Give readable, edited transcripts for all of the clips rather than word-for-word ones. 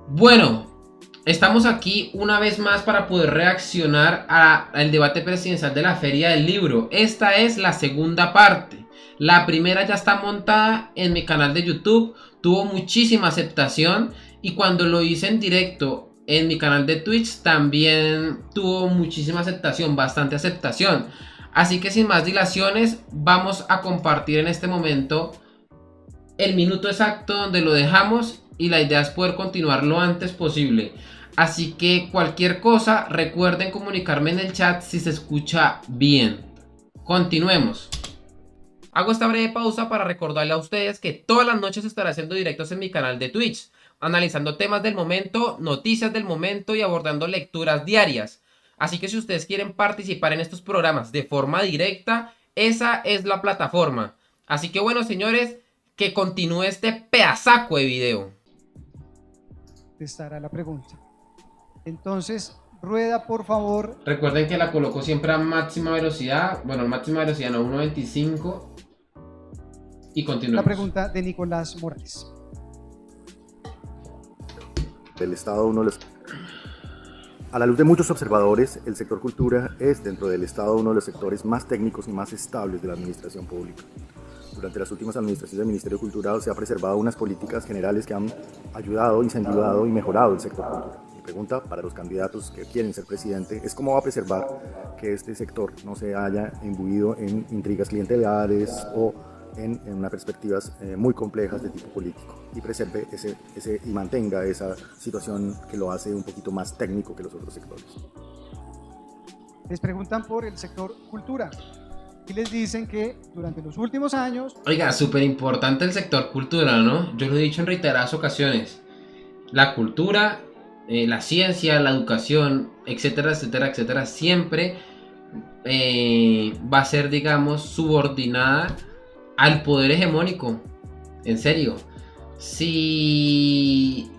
Bueno, estamos aquí una vez más para poder reaccionar al debate presidencial de la Feria del Libro. Esta es la segunda parte. La primera ya está montada en mi canal de YouTube, tuvo muchísima aceptación y cuando lo hice en directo en mi canal de Twitch también tuvo muchísima aceptación, bastante aceptación. Así que sin más dilaciones, vamos a compartir en este momento el minuto exacto donde lo dejamos y la idea es poder continuar lo antes posible. Así que cualquier cosa, recuerden comunicarme en el chat si se escucha bien. Continuemos. Hago esta breve pausa para recordarle a ustedes que todas las noches estaré haciendo directos en mi canal de Twitch, analizando temas del momento, noticias del momento y abordando lecturas diarias. Así que si ustedes quieren participar en estos programas de forma directa, esa es la plataforma. Así que bueno, señores, que continúe este pedazaco de video. Estará la pregunta. Entonces, rueda, por favor. Recuerden que la coloco siempre a máxima velocidad. Bueno, máxima velocidad no, 1.25. Y continuemos. La pregunta de Nicolás Morales. Del Estado A la luz de muchos observadores, el sector cultura es, dentro del Estado, uno de los sectores más técnicos y más estables de la administración pública. Durante las últimas administraciones del Ministerio de Cultura se han preservado unas políticas generales que han ayudado, incentivado y mejorado el sector cultura. Mi pregunta para los candidatos que quieren ser presidente es cómo va a preservar que este sector no se haya imbuido en intrigas clientelares o en unas perspectivas muy complejas de tipo político y preserve y mantenga esa situación que lo hace un poquito más técnico que los otros sectores. Les preguntan por el sector cultura y les dicen que durante los últimos años... Oiga, súper importante el sector cultura, ¿no? Yo lo he dicho en reiteradas ocasiones. La cultura, la ciencia, la educación, etcétera, etcétera, etcétera, siempre va a ser, digamos, subordinada al poder hegemónico. En serio. Si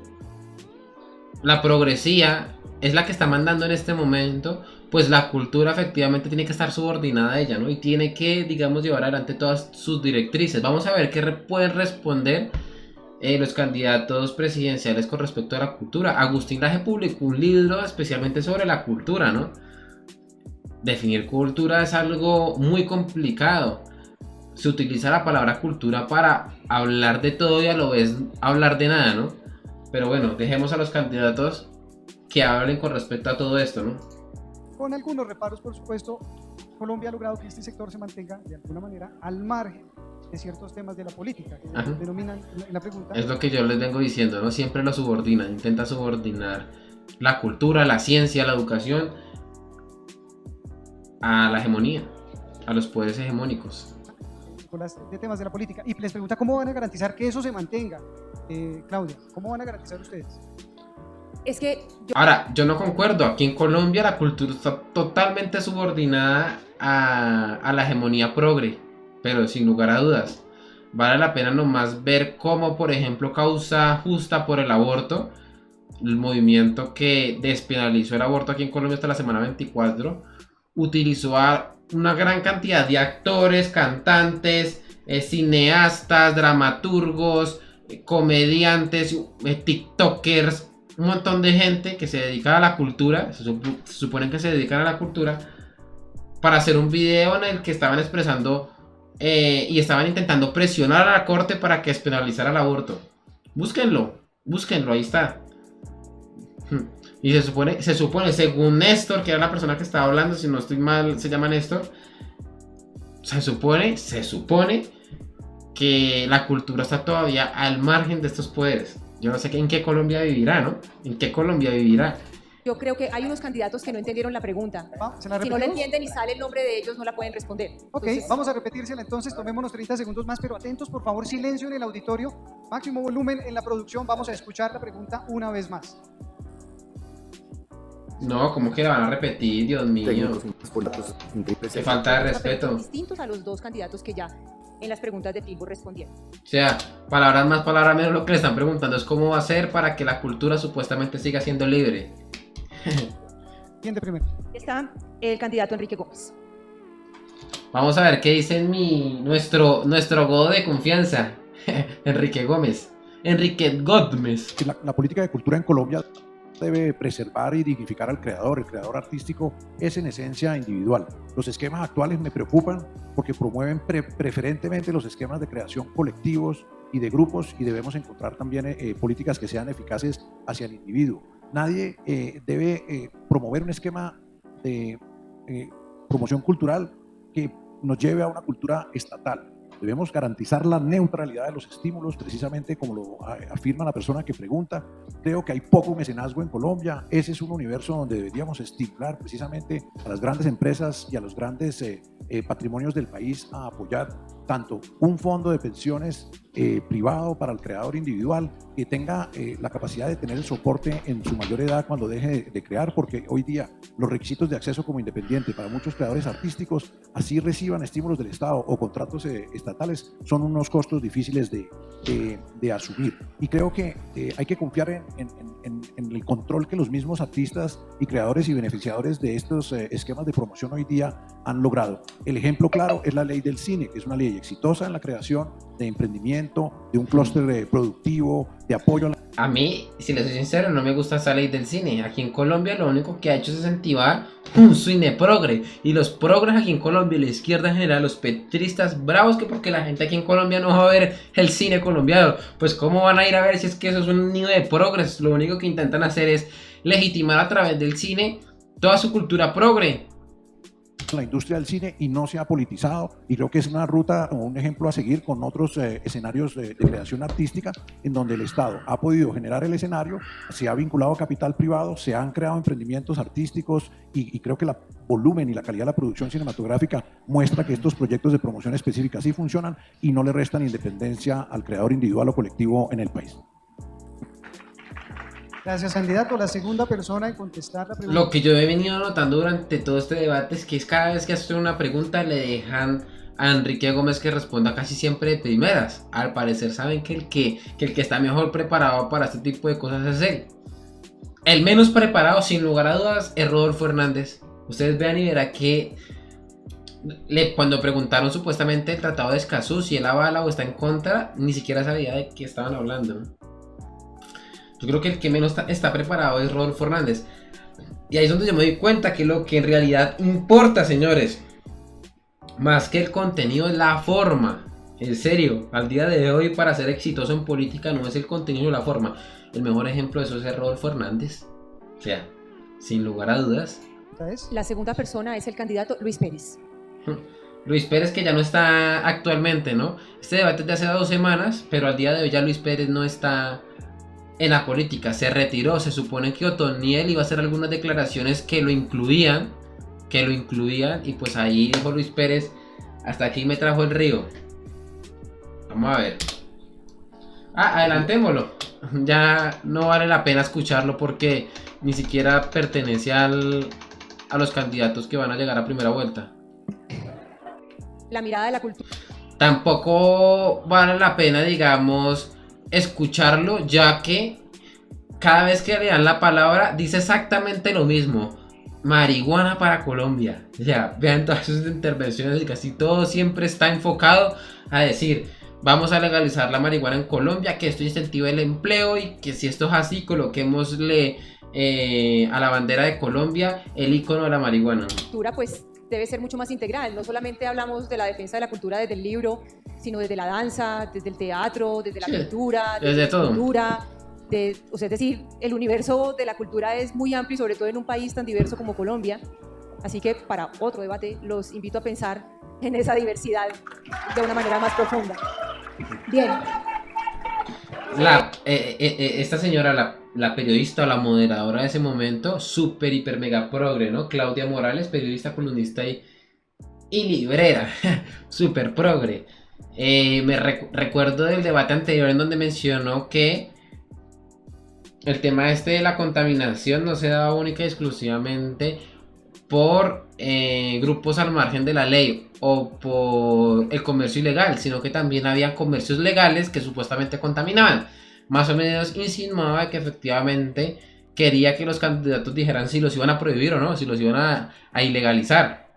la progresía es la que está mandando en este momento, pues la cultura efectivamente tiene que estar subordinada a ella, ¿no? Y tiene que, digamos, llevar adelante todas sus directrices. Vamos a ver qué pueden responder los candidatos presidenciales con respecto a la cultura. Agustín Laje publicó un libro especialmente sobre la cultura, ¿no? Definir cultura es algo muy complicado. Se utiliza la palabra cultura para hablar de todo y a lo vez hablar de nada, ¿no? Pero bueno, dejemos a los candidatos que hablen con respecto a todo esto, ¿no? Con algunos reparos, por supuesto, Colombia ha logrado que este sector se mantenga de alguna manera al margen de ciertos temas de la política, que denominan en la pregunta. Es lo que yo les vengo diciendo, ¿no? Siempre lo subordina, intenta subordinar la cultura, la ciencia, la educación a la hegemonía, a los poderes hegemónicos. De temas de la política, y les pregunta cómo van a garantizar que eso se mantenga. Claudia, ¿cómo van a garantizar ustedes? Es que Ahora, yo no concuerdo. Aquí en Colombia la cultura está totalmente subordinada a la hegemonía progre, pero sin lugar a dudas. Vale la pena nomás ver cómo, por ejemplo, Causa Justa por el Aborto, el movimiento que despenalizó el aborto aquí en Colombia hasta la semana 24, utilizó a una gran cantidad de actores, cantantes, cineastas, dramaturgos, comediantes, tiktokers, un montón de gente que se dedica a la cultura, se supone que se dedican a la cultura, para hacer un video en el que estaban expresando y estaban intentando presionar a la corte para que despenalizara el aborto. Búsquenlo, ahí está. Y se supone, según Néstor, que era la persona que estaba hablando, si no estoy mal, se llama Néstor. Se supone que la cultura está todavía al margen de estos poderes. Yo no sé en qué Colombia vivirá, ¿no? ¿En qué Colombia vivirá? yo creo que hay unos candidatos que no entendieron la pregunta. ¿Se la Si no la repetimos? entienden y sale el nombre de ellos, no la pueden responder. Ok, Entonces, vamos a repetírsela entonces, tomémonos 30 segundos más, pero atentos, por favor, silencio en el auditorio, máximo volumen en la producción, vamos a escuchar la pregunta una vez más. No, ¿cómo que la van a repetir? Dios mío. Técnicos y más políticos Qué falta de respeto. distintos a los dos candidatos que ya en las preguntas de Filbo respondieron. O sea, palabras más, palabras menos, lo que le están preguntando es cómo va a ser para que la cultura supuestamente siga siendo libre. ¿Quién de primero? Está el candidato Enrique Gómez. Vamos a ver qué dice nuestro godo de confianza, Enrique Gómez. Enrique Gómez. La política de cultura en Colombia debe preservar y dignificar al creador. El creador artístico es en esencia individual. Los esquemas actuales me preocupan porque promueven preferentemente los esquemas de creación colectivos y de grupos, y debemos encontrar también políticas que sean eficaces hacia el individuo. Nadie debe promover un esquema de promoción cultural que nos lleve a una cultura estatal. Debemos garantizar la neutralidad de los estímulos, precisamente como lo afirma la persona que pregunta. Creo que hay poco mecenazgo en Colombia. Ese es un universo donde deberíamos estimular precisamente a las grandes empresas y a los grandes patrimonios del país a apoyar tanto un fondo de pensiones privado para el creador individual que tenga la capacidad de tener el soporte en su mayor edad cuando deje de crear, porque hoy día los requisitos de acceso como independiente para muchos creadores artísticos, así reciban estímulos del Estado o contratos estatales, son unos costos difíciles de asumir. Y creo que hay que confiar en el control que los mismos artistas y creadores y beneficiadores de estos esquemas de promoción hoy día han logrado. El ejemplo claro es la ley del cine, que es una ley exitosa en la creación de emprendimiento, de un clúster productivo, de apoyo a la... A mí, si les soy sincero, no me gusta esa ley del cine. Aquí en Colombia lo único que ha hecho es incentivar un cine progre. Y los progres aquí en Colombia, la izquierda en general, los petristas bravos, que porque la gente aquí en Colombia no va a ver el cine colombiano. Pues cómo van a ir a ver si es que eso es un nido de progres. Lo único que intentan hacer es legitimar a través del cine toda su cultura progre. La industria del cine y no se ha politizado, y creo que es una ruta o un ejemplo a seguir con otros escenarios de creación artística en donde el Estado ha podido generar el escenario, se ha vinculado a capital privado, se han creado emprendimientos artísticos y creo que el volumen y la calidad de la producción cinematográfica muestra que estos proyectos de promoción específica sí funcionan y no le restan independencia al creador individual o colectivo en el país. Gracias, candidato. La segunda persona en contestar la pregunta. Lo que yo he venido notando durante todo este debate es que cada vez que hacen una pregunta le dejan a Enrique Gómez que responda casi siempre de primeras. Al parecer saben que el que está mejor preparado para este tipo de cosas es él. El menos preparado, sin lugar a dudas, es Rodolfo Hernández. Ustedes vean y verán que cuando preguntaron supuestamente el Tratado de Escazú, si él avala o está en contra, ni siquiera sabía de qué estaban hablando. Yo creo que el que menos está preparado es Rodolfo Hernández. Y ahí es donde yo me doy cuenta que lo que en realidad importa, señores, más que el contenido, es la forma. En serio, al día de hoy, para ser exitoso en política no es el contenido o la forma. El mejor ejemplo de eso es Rodolfo Hernández. O sea, sin lugar a dudas. La segunda persona es el candidato Luis Pérez. Luis Pérez, que ya no está actualmente, ¿no? Este debate es de hace 2 semanas, pero al día de hoy ya Luis Pérez no está en la política, se retiró. Se supone que Otoniel iba a hacer algunas declaraciones que lo incluían, y pues ahí dijo Luis Pérez: hasta aquí me trajo el río. Vamos a ver. Adelantémoslo. Ya no vale la pena escucharlo porque ni siquiera pertenece a los candidatos que van a llegar a primera vuelta. La mirada de la cultura. Tampoco vale la pena, digamos, escucharlo, ya que cada vez que le dan la palabra dice exactamente lo mismo: marihuana para Colombia. O sea, vean todas sus intervenciones y casi todo siempre está enfocado a decir: vamos a legalizar la marihuana en Colombia, que esto incentiva el empleo y que si esto es así, coloquémosle a la bandera de Colombia el icono de la marihuana. Cultura, pues, debe ser mucho más integral. No solamente hablamos de la defensa de la cultura desde el libro, sino desde la danza, desde el teatro, desde la pintura, desde la escultura. O sea, es decir, el universo de la cultura es muy amplio y sobre todo en un país tan diverso como Colombia. Así que para otro debate los invito a pensar en esa diversidad de una manera más profunda. Bien. Esta señora, la periodista o la moderadora de ese momento, súper, hiper, mega progre, ¿no? Claudia Morales, periodista, columnista y librera, súper progre. Recuerdo del debate anterior en donde mencionó que el tema de la contaminación no se daba única y exclusivamente por grupos al margen de la ley o por el comercio ilegal, sino que también había comercios legales que supuestamente contaminaban. Más o menos insinuaba que efectivamente quería que los candidatos dijeran si los iban a prohibir o no, si los iban a ilegalizar.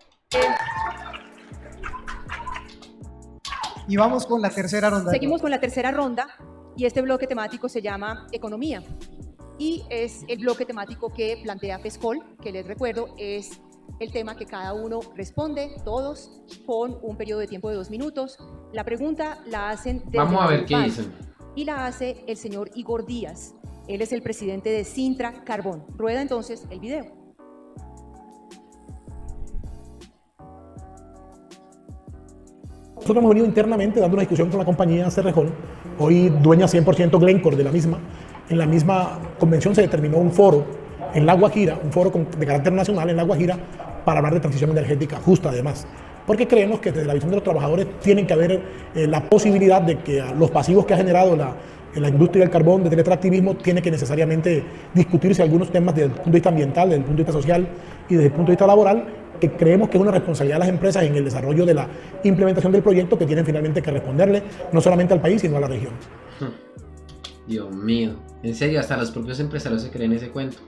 Y vamos con la tercera ronda. Seguimos con la tercera ronda y este bloque temático se llama Economía. Y es el bloque temático que plantea PESCOL, que les recuerdo es el tema que cada uno responde, todos, con un periodo de tiempo de 2 minutos. La pregunta la hacen desde Vamos a ver qué Urban, dicen. y la hace el señor Igor Díaz. Él es el presidente de Sintra Carbón. Rueda entonces el video. Nosotros hemos venido internamente dando una discusión con la compañía Cerrejón, hoy dueña 100% Glencore de la misma. En la misma convención se determinó un foro en La Guajira, un foro de carácter nacional en La Guajira, para hablar de transición energética justa además. Porque creemos que desde la visión de los trabajadores tienen que haber la posibilidad de que los pasivos que ha generado la industria del carbón, desde el extractivismo, tiene que necesariamente discutirse algunos temas desde el punto de vista ambiental, desde el punto de vista social y desde el punto de vista laboral, que creemos que es una responsabilidad de las empresas en el desarrollo de la implementación del proyecto, que tienen finalmente que responderle no solamente al país, sino a la región. Dios mío, en serio, hasta los propios empresarios se creen ese cuento.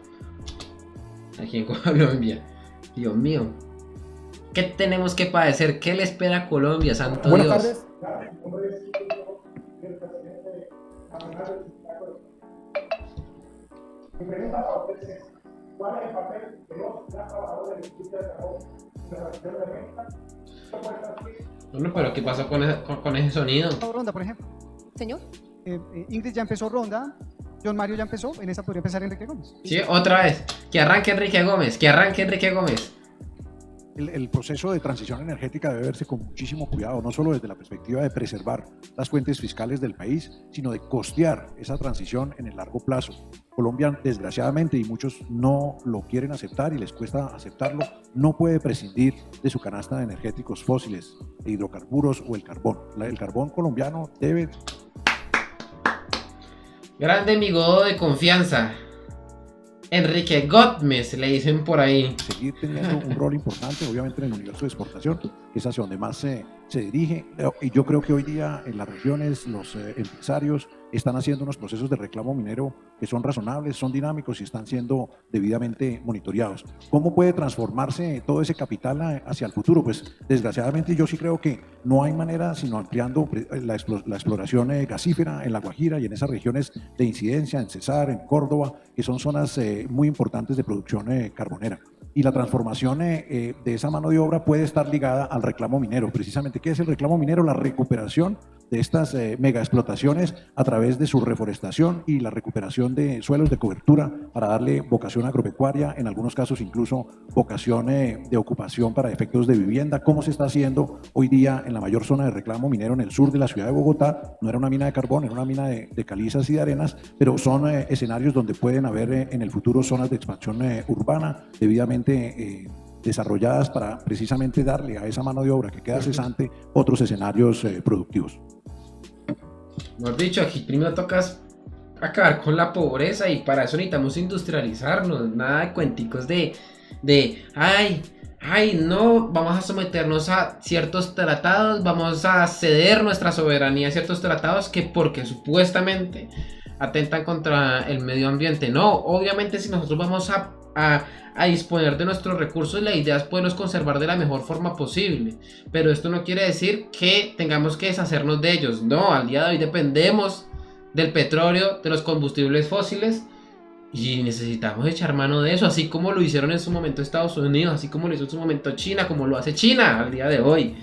Aquí en Colombia. Dios mío. ¿Qué tenemos que padecer? ¿Qué le espera a Colombia, santo Buenas Dios? tardes. ¿Cuál es el papel de los trabajadores de la industria del carbón en la transición energética? Bueno, pero ¿qué pasó con ese sonido? Ronda, por ejemplo. Señor. Ingrid ya empezó ronda, John Mario ya empezó, en esta podría empezar Enrique Gómez. Sí, otra vez. Que arranque Enrique Gómez, que arranque Enrique Gómez. El proceso de transición energética debe verse con muchísimo cuidado, no solo desde la perspectiva de preservar las fuentes fiscales del país, sino de costear esa transición en el largo plazo. Colombia, desgraciadamente, y muchos no lo quieren aceptar y les cuesta aceptarlo, no puede prescindir de su canasta de energéticos fósiles, de hidrocarburos o el carbón. El carbón colombiano debe... Grande amigo de confianza. Enrique Gómez, le dicen por ahí. Seguir teniendo un rol importante, obviamente, en el universo de exportación, que es hacia donde más se dirige. Y yo creo que hoy día en las regiones los empresarios están haciendo unos procesos de reclamo minero que son razonables, son dinámicos y están siendo debidamente monitoreados. ¿Cómo puede transformarse todo ese capital hacia el futuro? Pues desgraciadamente yo sí creo que no hay manera sino ampliando la exploración gasífera en La Guajira y en esas regiones de incidencia, en Cesar, en Córdoba, que son zonas muy importantes de producción carbonera. Y la transformación de esa mano de obra puede estar ligada al reclamo minero. Precisamente, ¿qué es el reclamo minero? La recuperación de estas mega explotaciones a través de su reforestación y la recuperación de suelos de cobertura para darle vocación agropecuaria, en algunos casos incluso vocación de ocupación para efectos de vivienda, como se está haciendo hoy día en la mayor zona de reclamo minero en el sur de la ciudad de Bogotá. No era una mina de carbón, era una mina de calizas y de arenas, pero son escenarios donde pueden haber en el futuro zonas de expansión urbana debidamente desarrolladas para precisamente darle a esa mano de obra que queda cesante otros escenarios productivos. Mejor dicho, aquí primero tocas acabar con la pobreza y para eso necesitamos industrializarnos, nada de cuenticos de ay, no, vamos a someternos a ciertos tratados, vamos a ceder nuestra soberanía a ciertos tratados que porque supuestamente atentan contra el medio ambiente. No, obviamente si nosotros vamos a disponer de nuestros recursos, la idea es poderlos conservar de la mejor forma posible, pero esto no quiere decir que tengamos que deshacernos de ellos. No, al día de hoy dependemos del petróleo, de los combustibles fósiles y necesitamos echar mano de eso, así como lo hicieron en su momento Estados Unidos, así como lo hizo en su momento China, como lo hace China al día de hoy.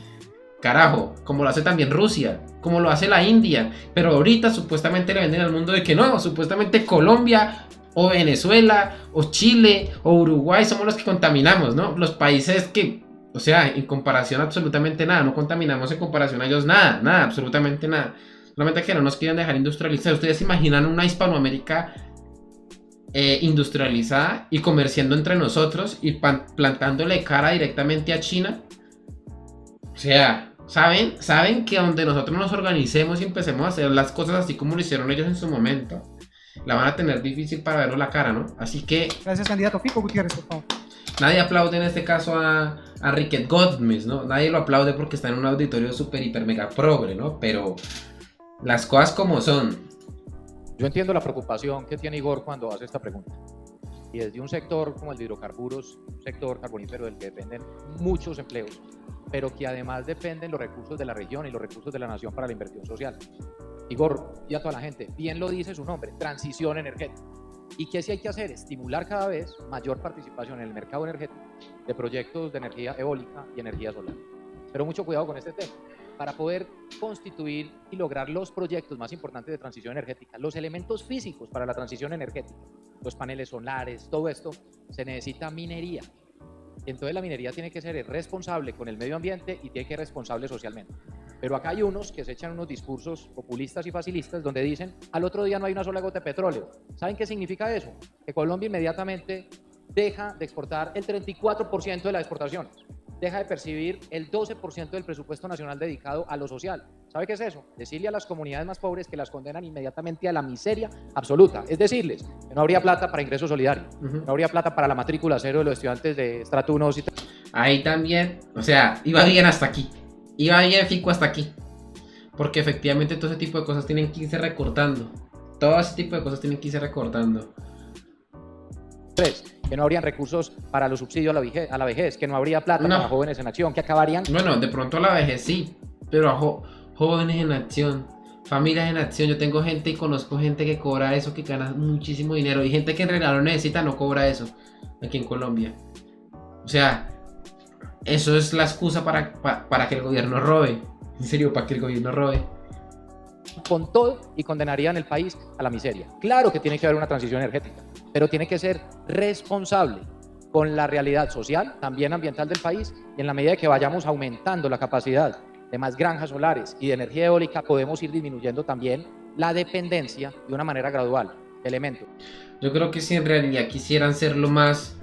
Carajo, como lo hace también Rusia, como lo hace la India, pero ahorita supuestamente le venden al mundo de que no, supuestamente Colombia o Venezuela o Chile o Uruguay somos los que contaminamos, ¿no? Los países que, o sea, en comparación absolutamente nada, no contaminamos en comparación a ellos nada, absolutamente nada. Solamente que no nos quieren dejar industrializar. ¿Ustedes se imaginan una Hispanoamérica industrializada y comerciando entre nosotros y plantándole cara directamente a China? O sea, ¿saben que donde nosotros nos organicemos y empecemos a hacer las cosas así como lo hicieron ellos en su momento, la van a tener difícil para vernos la cara, ¿no? Así que... Gracias, candidato. Fico Gutiérrez, por favor. Nadie aplaude en este caso a Enrique Gómez, ¿no? Nadie lo aplaude porque está en un auditorio súper, hiper, mega progre, ¿no? Pero las cosas como son. Yo entiendo la preocupación que tiene Igor cuando hace esta pregunta. Y desde un sector como el de hidrocarburos, un sector carbonífero del que dependen muchos empleos, pero que además dependen los recursos de la región y los recursos de la nación para la inversión social. Igor y a toda la gente, bien lo dice su nombre, transición energética. ¿Y qué sí hay que hacer? Estimular cada vez mayor participación en el mercado energético de proyectos de energía eólica y energía solar. Pero mucho cuidado con este tema. Para poder constituir y lograr los proyectos más importantes de transición energética, los elementos físicos para la transición energética, los paneles solares, todo esto, se necesita minería. Entonces la minería tiene que ser responsable con el medio ambiente y tiene que ser responsable socialmente. Pero acá hay unos que se echan unos discursos populistas y facilistas donde dicen, al otro día no hay una sola gota de petróleo. ¿Saben qué significa eso? Que Colombia inmediatamente deja de exportar el 34% de las exportaciones, deja de percibir el 12% del presupuesto nacional dedicado a lo social. ¿Sabe qué es eso? Decirle a las comunidades más pobres que las condenan inmediatamente a la miseria absoluta. Es decirles que no habría plata para ingreso solidario, no habría plata para la matrícula cero de los estudiantes de estrato 1, 2 y 3. Ahí también, o sea, iba bien hasta aquí. Iba bien Fico hasta aquí. Porque efectivamente todo ese tipo de cosas tienen que irse recortando. Todo ese tipo de cosas tienen que irse recortando. 3. Que no habrían recursos para los subsidios a la vejez, que no habría plata para jóvenes en acción, que acabarían... Bueno, de pronto a la vejez sí, pero a jóvenes en acción, familias en acción. Yo tengo gente y conozco gente que cobra eso, que gana muchísimo dinero. Y gente que en realidad lo necesita, no cobra eso aquí en Colombia. O sea, eso es la excusa para que el gobierno robe. En serio, para que el gobierno robe. Con todo y condenarían el país a la miseria. Claro que tiene que haber una transición energética, pero tiene que ser responsable con la realidad social, también ambiental del país, y en la medida que vayamos aumentando la capacidad de más granjas solares y de energía eólica, podemos ir disminuyendo también la dependencia de una manera gradual de elementos. Yo creo que si en realidad quisieran ser lo más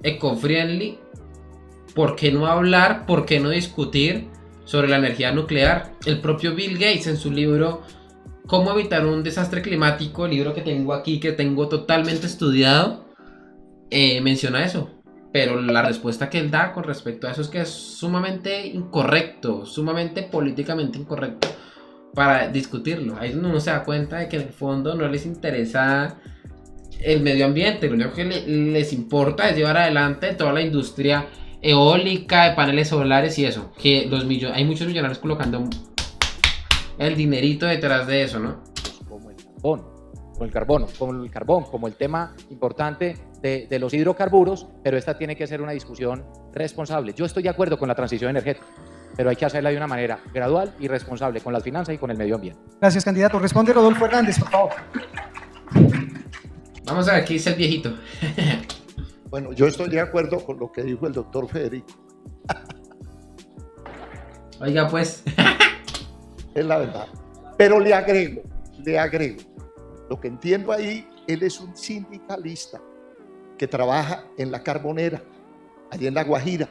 eco-friendly, ¿por qué no hablar, por qué no discutir sobre la energía nuclear? El propio Bill Gates en su libro ¿Cómo evitar un desastre climático?, el libro que tengo aquí, que tengo totalmente estudiado, menciona eso. Pero la respuesta que él da con respecto a eso es que es sumamente incorrecto, sumamente políticamente incorrecto para discutirlo. Ahí uno se da cuenta de que en el fondo no les interesa el medio ambiente. Lo único que les importa es llevar adelante toda la industria eólica, de paneles solares y eso. Que hay muchos millonarios colocando el dinerito detrás de eso, ¿no? Como el carbón, como el tema importante de los hidrocarburos, pero esta tiene que ser una discusión responsable. Yo estoy de acuerdo con la transición energética, pero hay que hacerla de una manera gradual y responsable con las finanzas y con el medio ambiente. Gracias, candidato. Responde Rodolfo Hernández, por favor. Vamos a ver qué dice el viejito. Bueno, yo estoy de acuerdo con lo que dijo el doctor Federico. Oiga, pues. Es la verdad. Pero le agrego. Lo que entiendo ahí, él es un sindicalista que trabaja en la Carbonera, allí en La Guajira.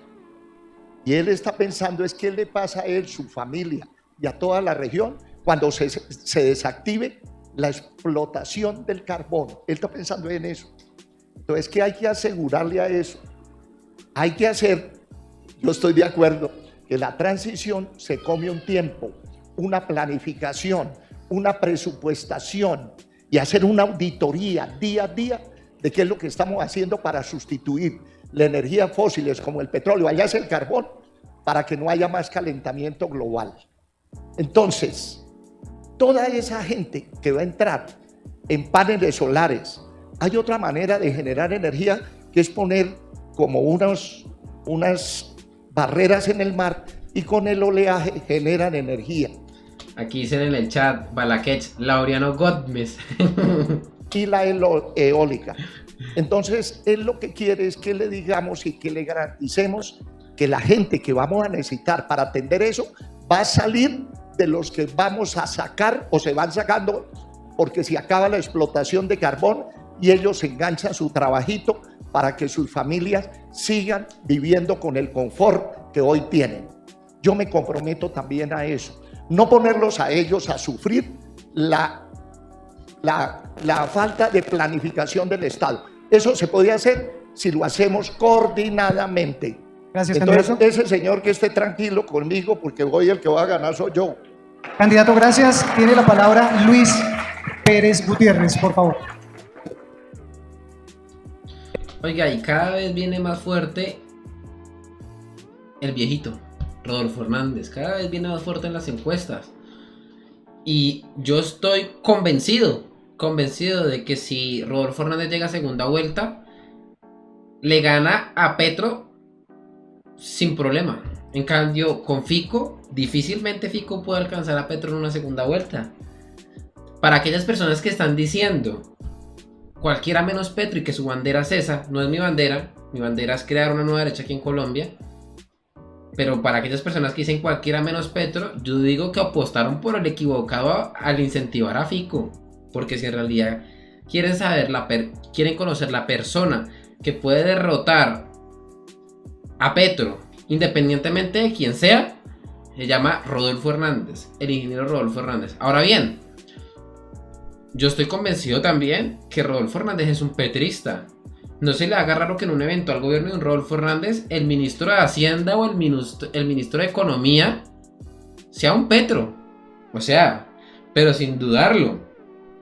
Y él está pensando es qué le pasa a él, su familia y a toda la región cuando se desactive la explotación del carbón. Él está pensando en eso. Entonces, ¿qué hay que asegurarle a eso? Hay que hacer, yo estoy de acuerdo, que la transición se come un tiempo, una planificación, una presupuestación y hacer una auditoría día a día de qué es lo que estamos haciendo para sustituir la energía fósiles como el petróleo, allá es el carbón, para que no haya más calentamiento global. Entonces, toda esa gente que va a entrar en paneles solares, hay otra manera de generar energía que es poner como unas barreras en el mar y con el oleaje generan energía. Aquí dicen en el chat, Balaquech, Laureano Gómez. Y la eólica. Entonces, él lo que quiere es que le digamos y que le garanticemos que la gente que vamos a necesitar para atender eso va a salir de los que vamos a sacar o se van sacando porque se acaba la explotación de carbón y ellos enganchan su trabajito para que sus familias sigan viviendo con el confort que hoy tienen. Yo me comprometo también a eso. No ponerlos a ellos a sufrir la falta de planificación del Estado. Eso se podría hacer si lo hacemos coordinadamente. Gracias, entonces, candidato. Ese señor que esté tranquilo conmigo porque hoy el que va a ganar soy yo. Candidato, gracias. Tiene la palabra Luis Pérez Gutiérrez, por favor. Oiga, y cada vez viene más fuerte el viejito, Rodolfo Hernández. Cada vez viene más fuerte en las encuestas. Y yo estoy convencido de que si Rodolfo Hernández llega a segunda vuelta, le gana a Petro sin problema. En cambio, con Fico, difícilmente Fico puede alcanzar a Petro en una segunda vuelta. Para aquellas personas que están diciendo cualquiera menos Petro y que su bandera es esa, no es mi bandera es crear una nueva derecha aquí en Colombia. Pero para aquellas personas que dicen cualquiera menos Petro, yo digo que apostaron por el equivocado al incentivar a Fico. Porque si en realidad quieren saber, quieren conocer la persona que puede derrotar a Petro, independientemente de quién sea, se llama Rodolfo Hernández, el ingeniero Rodolfo Hernández. Ahora bien, yo estoy convencido también que Rodolfo Hernández es un petrista. No se le haga raro que en un eventual gobierno de un Rodolfo Hernández, el ministro de Hacienda o el ministro de Economía sea un Petro. O sea, pero sin dudarlo.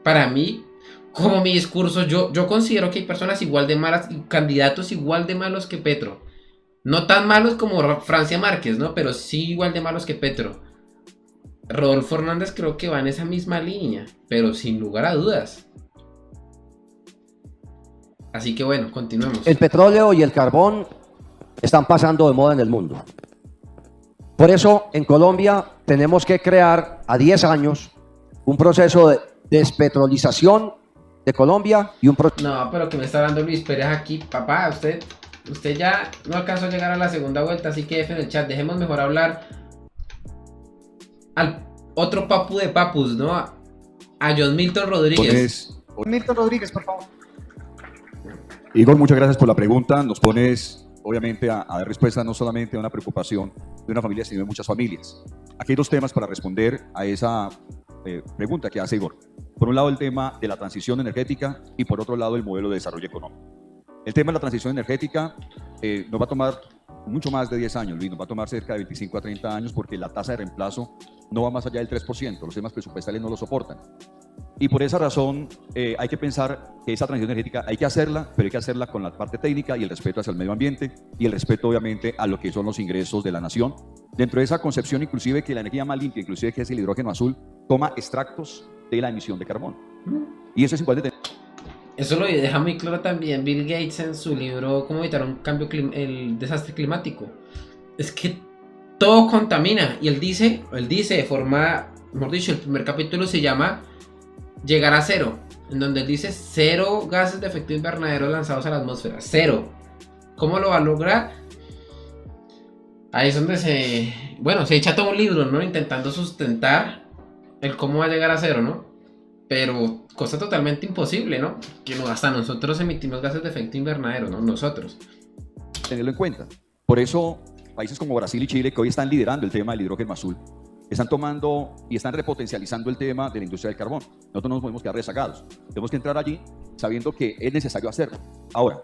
Para mí, como mi discurso, yo considero que hay personas igual de malas y candidatos igual de malos que Petro. No tan malos como Francia Márquez, ¿no? Pero sí igual de malos que Petro. Rodolfo Hernández creo que va en esa misma línea, pero sin lugar a dudas. Así que bueno, continuemos. El petróleo y el carbón están pasando de moda en el mundo. Por eso, en Colombia tenemos que crear a 10 años un proceso de despetrolización de Colombia y un proceso... No, pero que me está hablando Luis Pérez aquí. Papá, usted ya no alcanzó a llegar a la segunda vuelta, así que F en el chat. Dejemos mejor hablar al otro papu de papus, ¿no? A John Milton Rodríguez. Milton Rodríguez, por favor. Igor, muchas gracias por la pregunta. Nos pones, obviamente, a dar respuesta no solamente a una preocupación de una familia, sino de muchas familias. Aquí hay dos temas para responder a esa pregunta que hace Igor. Por un lado, el tema de la transición energética y por otro lado, el modelo de desarrollo económico. El tema de la transición energética nos va a tomar mucho más de 10 años, Luis, nos va a tomar cerca de 25 a 30 años porque la tasa de reemplazo no va más allá del 3%, los temas presupuestales no lo soportan. Y por esa razón hay que pensar que esa transición energética hay que hacerla, pero hay que hacerla con la parte técnica y el respeto hacia el medio ambiente y el respeto obviamente a lo que son los ingresos de la nación. Dentro de esa concepción inclusive que la energía más limpia, inclusive que es el hidrógeno azul, toma extractos de la emisión de carbono. Y eso es importante. Eso lo deja muy claro también Bill Gates en su libro Cómo evitar el desastre climático. Es que todo contamina y él dice de forma, mejor dicho, el primer capítulo se llama Llegar a cero, en donde él dice 0 gases de efecto invernadero lanzados a la atmósfera, 0. ¿Cómo lo va a lograr? Ahí es donde se echa todo un libro, ¿no? Intentando sustentar el cómo va a llegar a cero, ¿no? Pero cosa totalmente imposible, ¿no? Que hasta nosotros emitimos gases de efecto invernadero, ¿no? Nosotros. Tenerlo en cuenta. Por eso, países como Brasil y Chile, que hoy están liderando el tema del hidrógeno azul, están tomando y están repotencializando el tema de la industria del carbón. Nosotros no nos podemos quedar rezagados. Tenemos que entrar allí sabiendo que es necesario hacerlo. Ahora,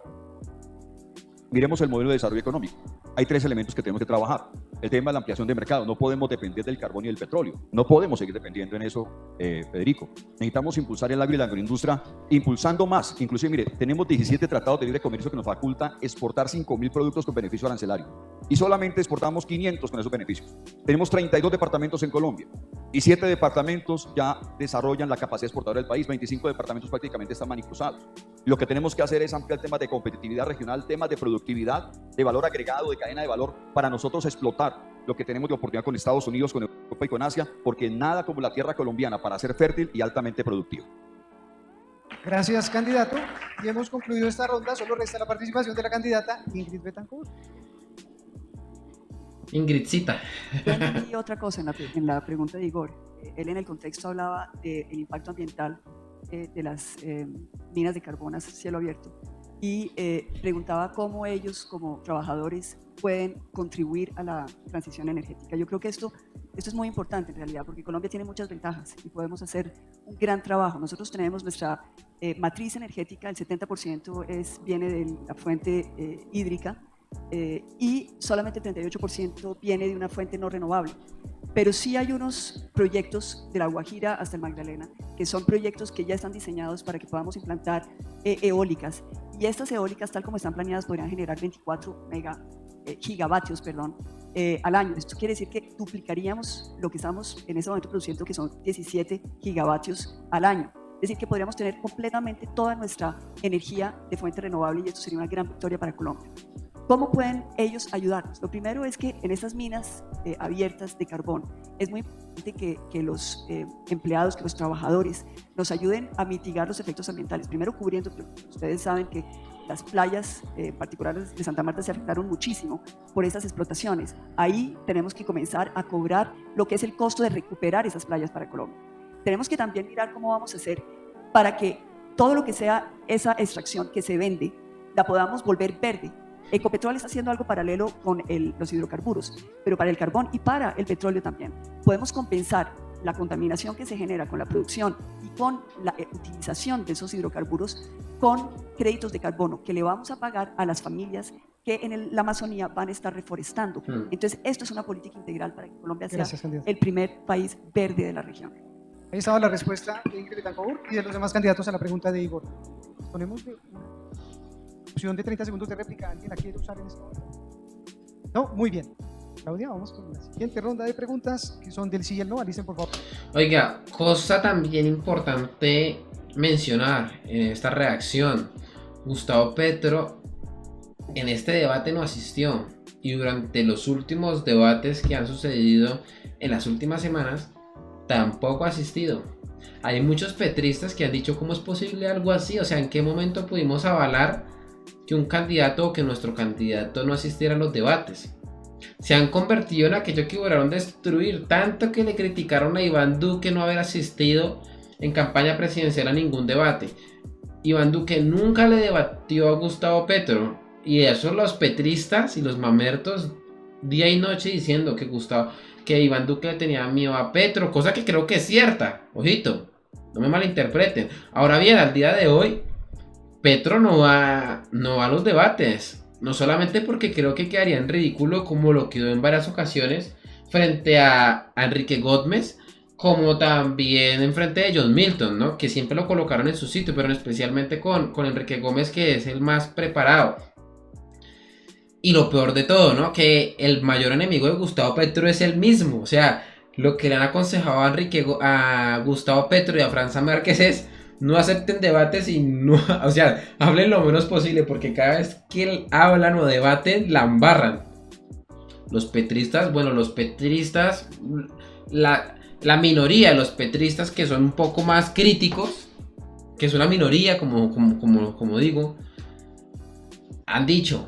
miremos el modelo de desarrollo económico. Hay 3 elementos que tenemos que trabajar. El tema de la ampliación de mercado. No podemos depender del carbón y del petróleo. No podemos seguir dependiendo en eso, Federico. Necesitamos impulsar el agro y la agroindustria, impulsando más. Inclusive, mire, tenemos 17 tratados de libre comercio que nos facultan exportar 5.000 productos con beneficio arancelario. Y solamente exportamos 500 con esos beneficios. Tenemos 32 departamentos en Colombia. Y 7 departamentos ya desarrollan la capacidad exportadora del país. 25 departamentos prácticamente están manicruzados. Lo que tenemos que hacer es ampliar temas de competitividad regional, temas de productividad, de valor agregado, de cadena de valor, para nosotros explotar lo que tenemos de oportunidad con Estados Unidos, con Europa y con Asia, porque nada como la tierra colombiana para ser fértil y altamente productivo. Gracias, candidato. Y hemos concluido esta ronda. Solo resta la participación de la candidata Ingrid Betancourt. Ingridcita. Y otra cosa en la pregunta de Igor. Él en el contexto hablaba del impacto ambiental de las minas de carbón a cielo abierto y preguntaba cómo ellos como trabajadores pueden contribuir a la transición energética. Yo creo que esto es muy importante en realidad porque Colombia tiene muchas ventajas y podemos hacer un gran trabajo. Nosotros tenemos nuestra matriz energética, el 70% viene de la fuente hídrica y solamente el 38% viene de una fuente no renovable. Pero sí hay unos proyectos de La Guajira hasta el Magdalena, que son proyectos que ya están diseñados para que podamos implantar eólicas. Y estas eólicas, tal como están planeadas, podrían generar 24 gigavatios al año. Esto quiere decir que duplicaríamos lo que estamos en este momento produciendo, que son 17 gigavatios al año. Es decir, que podríamos tener completamente toda nuestra energía de fuente renovable y esto sería una gran victoria para Colombia. ¿Cómo pueden ellos ayudarnos? Lo primero es que en estas minas abiertas de carbón es muy importante que los empleados, que los trabajadores nos ayuden a mitigar los efectos ambientales. Primero cubriendo, ustedes saben que las playas particulares de Santa Marta se afectaron muchísimo por esas explotaciones. Ahí tenemos que comenzar a cobrar lo que es el costo de recuperar esas playas para Colombia. Tenemos que también mirar cómo vamos a hacer para que todo lo que sea esa extracción que se vende la podamos volver verde. Ecopetrol está haciendo algo paralelo con los hidrocarburos, pero para el carbón y para el petróleo también. Podemos compensar la contaminación que se genera con la producción y con la utilización de esos hidrocarburos con créditos de carbono que le vamos a pagar a las familias que en la Amazonía van a estar reforestando. Entonces, esto es una política integral para que Colombia sea el primer país verde de la región. Ahí estaba la respuesta de Ingrid Betancourt y de los demás candidatos a la pregunta de Igor. Ponemos una opción de 30 segundos de réplica. ¿Alguien la quiere usar en esta hora? No, muy bien. Claudia, vamos con la siguiente ronda de preguntas que son del sí y el no. Alisten, por favor. Oiga, cosa también importante mencionar en esta reacción. Gustavo Petro en este debate no asistió y durante los últimos debates que han sucedido en las últimas semanas tampoco ha asistido. Hay muchos petristas que han dicho cómo es posible algo así, o sea, en qué momento pudimos avalar que un candidato o que nuestro candidato no asistiera a los debates. Se han convertido en aquello que lograron destruir, tanto que le criticaron a Iván Duque no haber asistido en campaña presidencial a ningún debate. Iván Duque nunca le debatió a Gustavo Petro, y eso los petristas y los mamertos día y noche diciendo que Iván Duque le tenía miedo a Petro, cosa que creo que es cierta, ojito, no me malinterpreten. Ahora bien, al día de hoy Petro no va a los debates, no solamente porque creo que quedaría en ridículo como lo quedó en varias ocasiones frente a Enrique Gómez, como también en frente de John Milton, ¿no? Que siempre lo colocaron en su sitio, pero especialmente con Enrique Gómez, que es el más preparado. Y lo peor de todo, ¿no? Que el mayor enemigo de Gustavo Petro es él mismo. O sea, lo que le han aconsejado a Gustavo Petro y a Francia Márquez es no acepten debates y no, o sea, hablen lo menos posible, porque cada vez que hablan o debaten, la embarran. Los petristas, la minoría de los petristas que son un poco más críticos, que es una minoría, como digo, han dicho: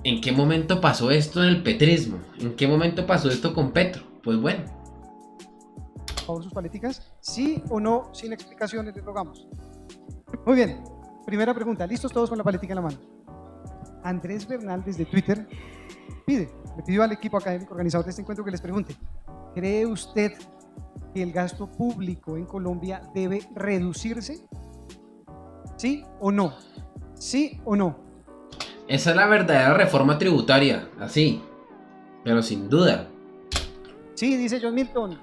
¿en qué momento pasó esto en el petrismo? ¿En qué momento pasó esto con Petro? Pues bueno. Por favor, sus paleticas. ¿Sí o no? Sin explicaciones, les rogamos. Muy bien. Primera pregunta. ¿Listos todos con la paletica en la mano? Andrés Bernal desde Twitter le pidió al equipo académico organizador de este encuentro que les pregunte: ¿cree usted que el gasto público en Colombia debe reducirse? ¿Sí o no? ¿Sí o no? Esa es la verdadera reforma tributaria, así, pero sin duda. Sí, dice John Milton.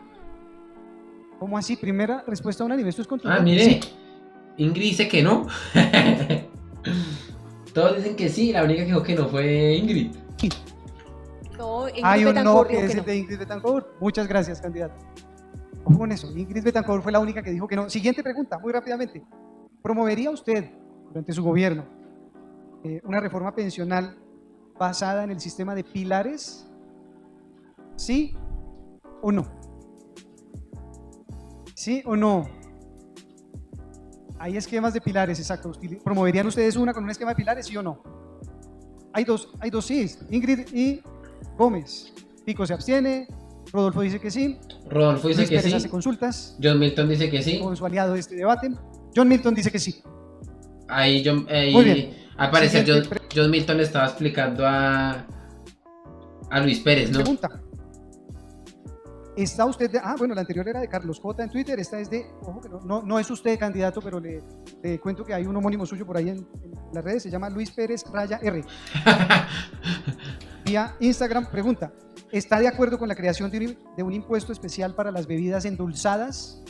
¿Cómo así? Primera respuesta unánime. Esto es contundente. Mire, Sí. Ingrid dice que no. Todos dicen que sí, la única que dijo que no fue Ingrid. No, Ingrid Hay un no Betancourt que dijo es que el de Ingrid Betancourt. Muchas gracias, candidato. Ojo con eso. Ingrid Betancourt fue la única que dijo que no. Siguiente pregunta, muy rápidamente. ¿Promovería usted durante su gobierno una reforma pensional basada en el sistema de pilares? ¿Sí o no? ¿Sí o no? Hay esquemas de pilares, exacto. ¿Promoverían ustedes una con un esquema de pilares, sí o no? Hay dos sí, Ingrid y Gómez. Pico se abstiene, Rodolfo dice que sí. Rodolfo dice Luis que Pérez sí. hace consultas. John Milton dice que sí. Con su aliado de este debate. John Milton dice que sí. Ahí Muy bien. al parecer Siguiente John Milton le estaba explicando a Luis Pérez, ¿no? Pregunta. ¿Está usted de, bueno, la anterior era de Carlos J en Twitter, esta es de, ojo que no es usted candidato, pero le cuento que hay un homónimo suyo por ahí en las redes, se llama Luis Pérez _R. Vía Instagram, pregunta: ¿está de acuerdo con la creación de un impuesto especial para las bebidas endulzadas?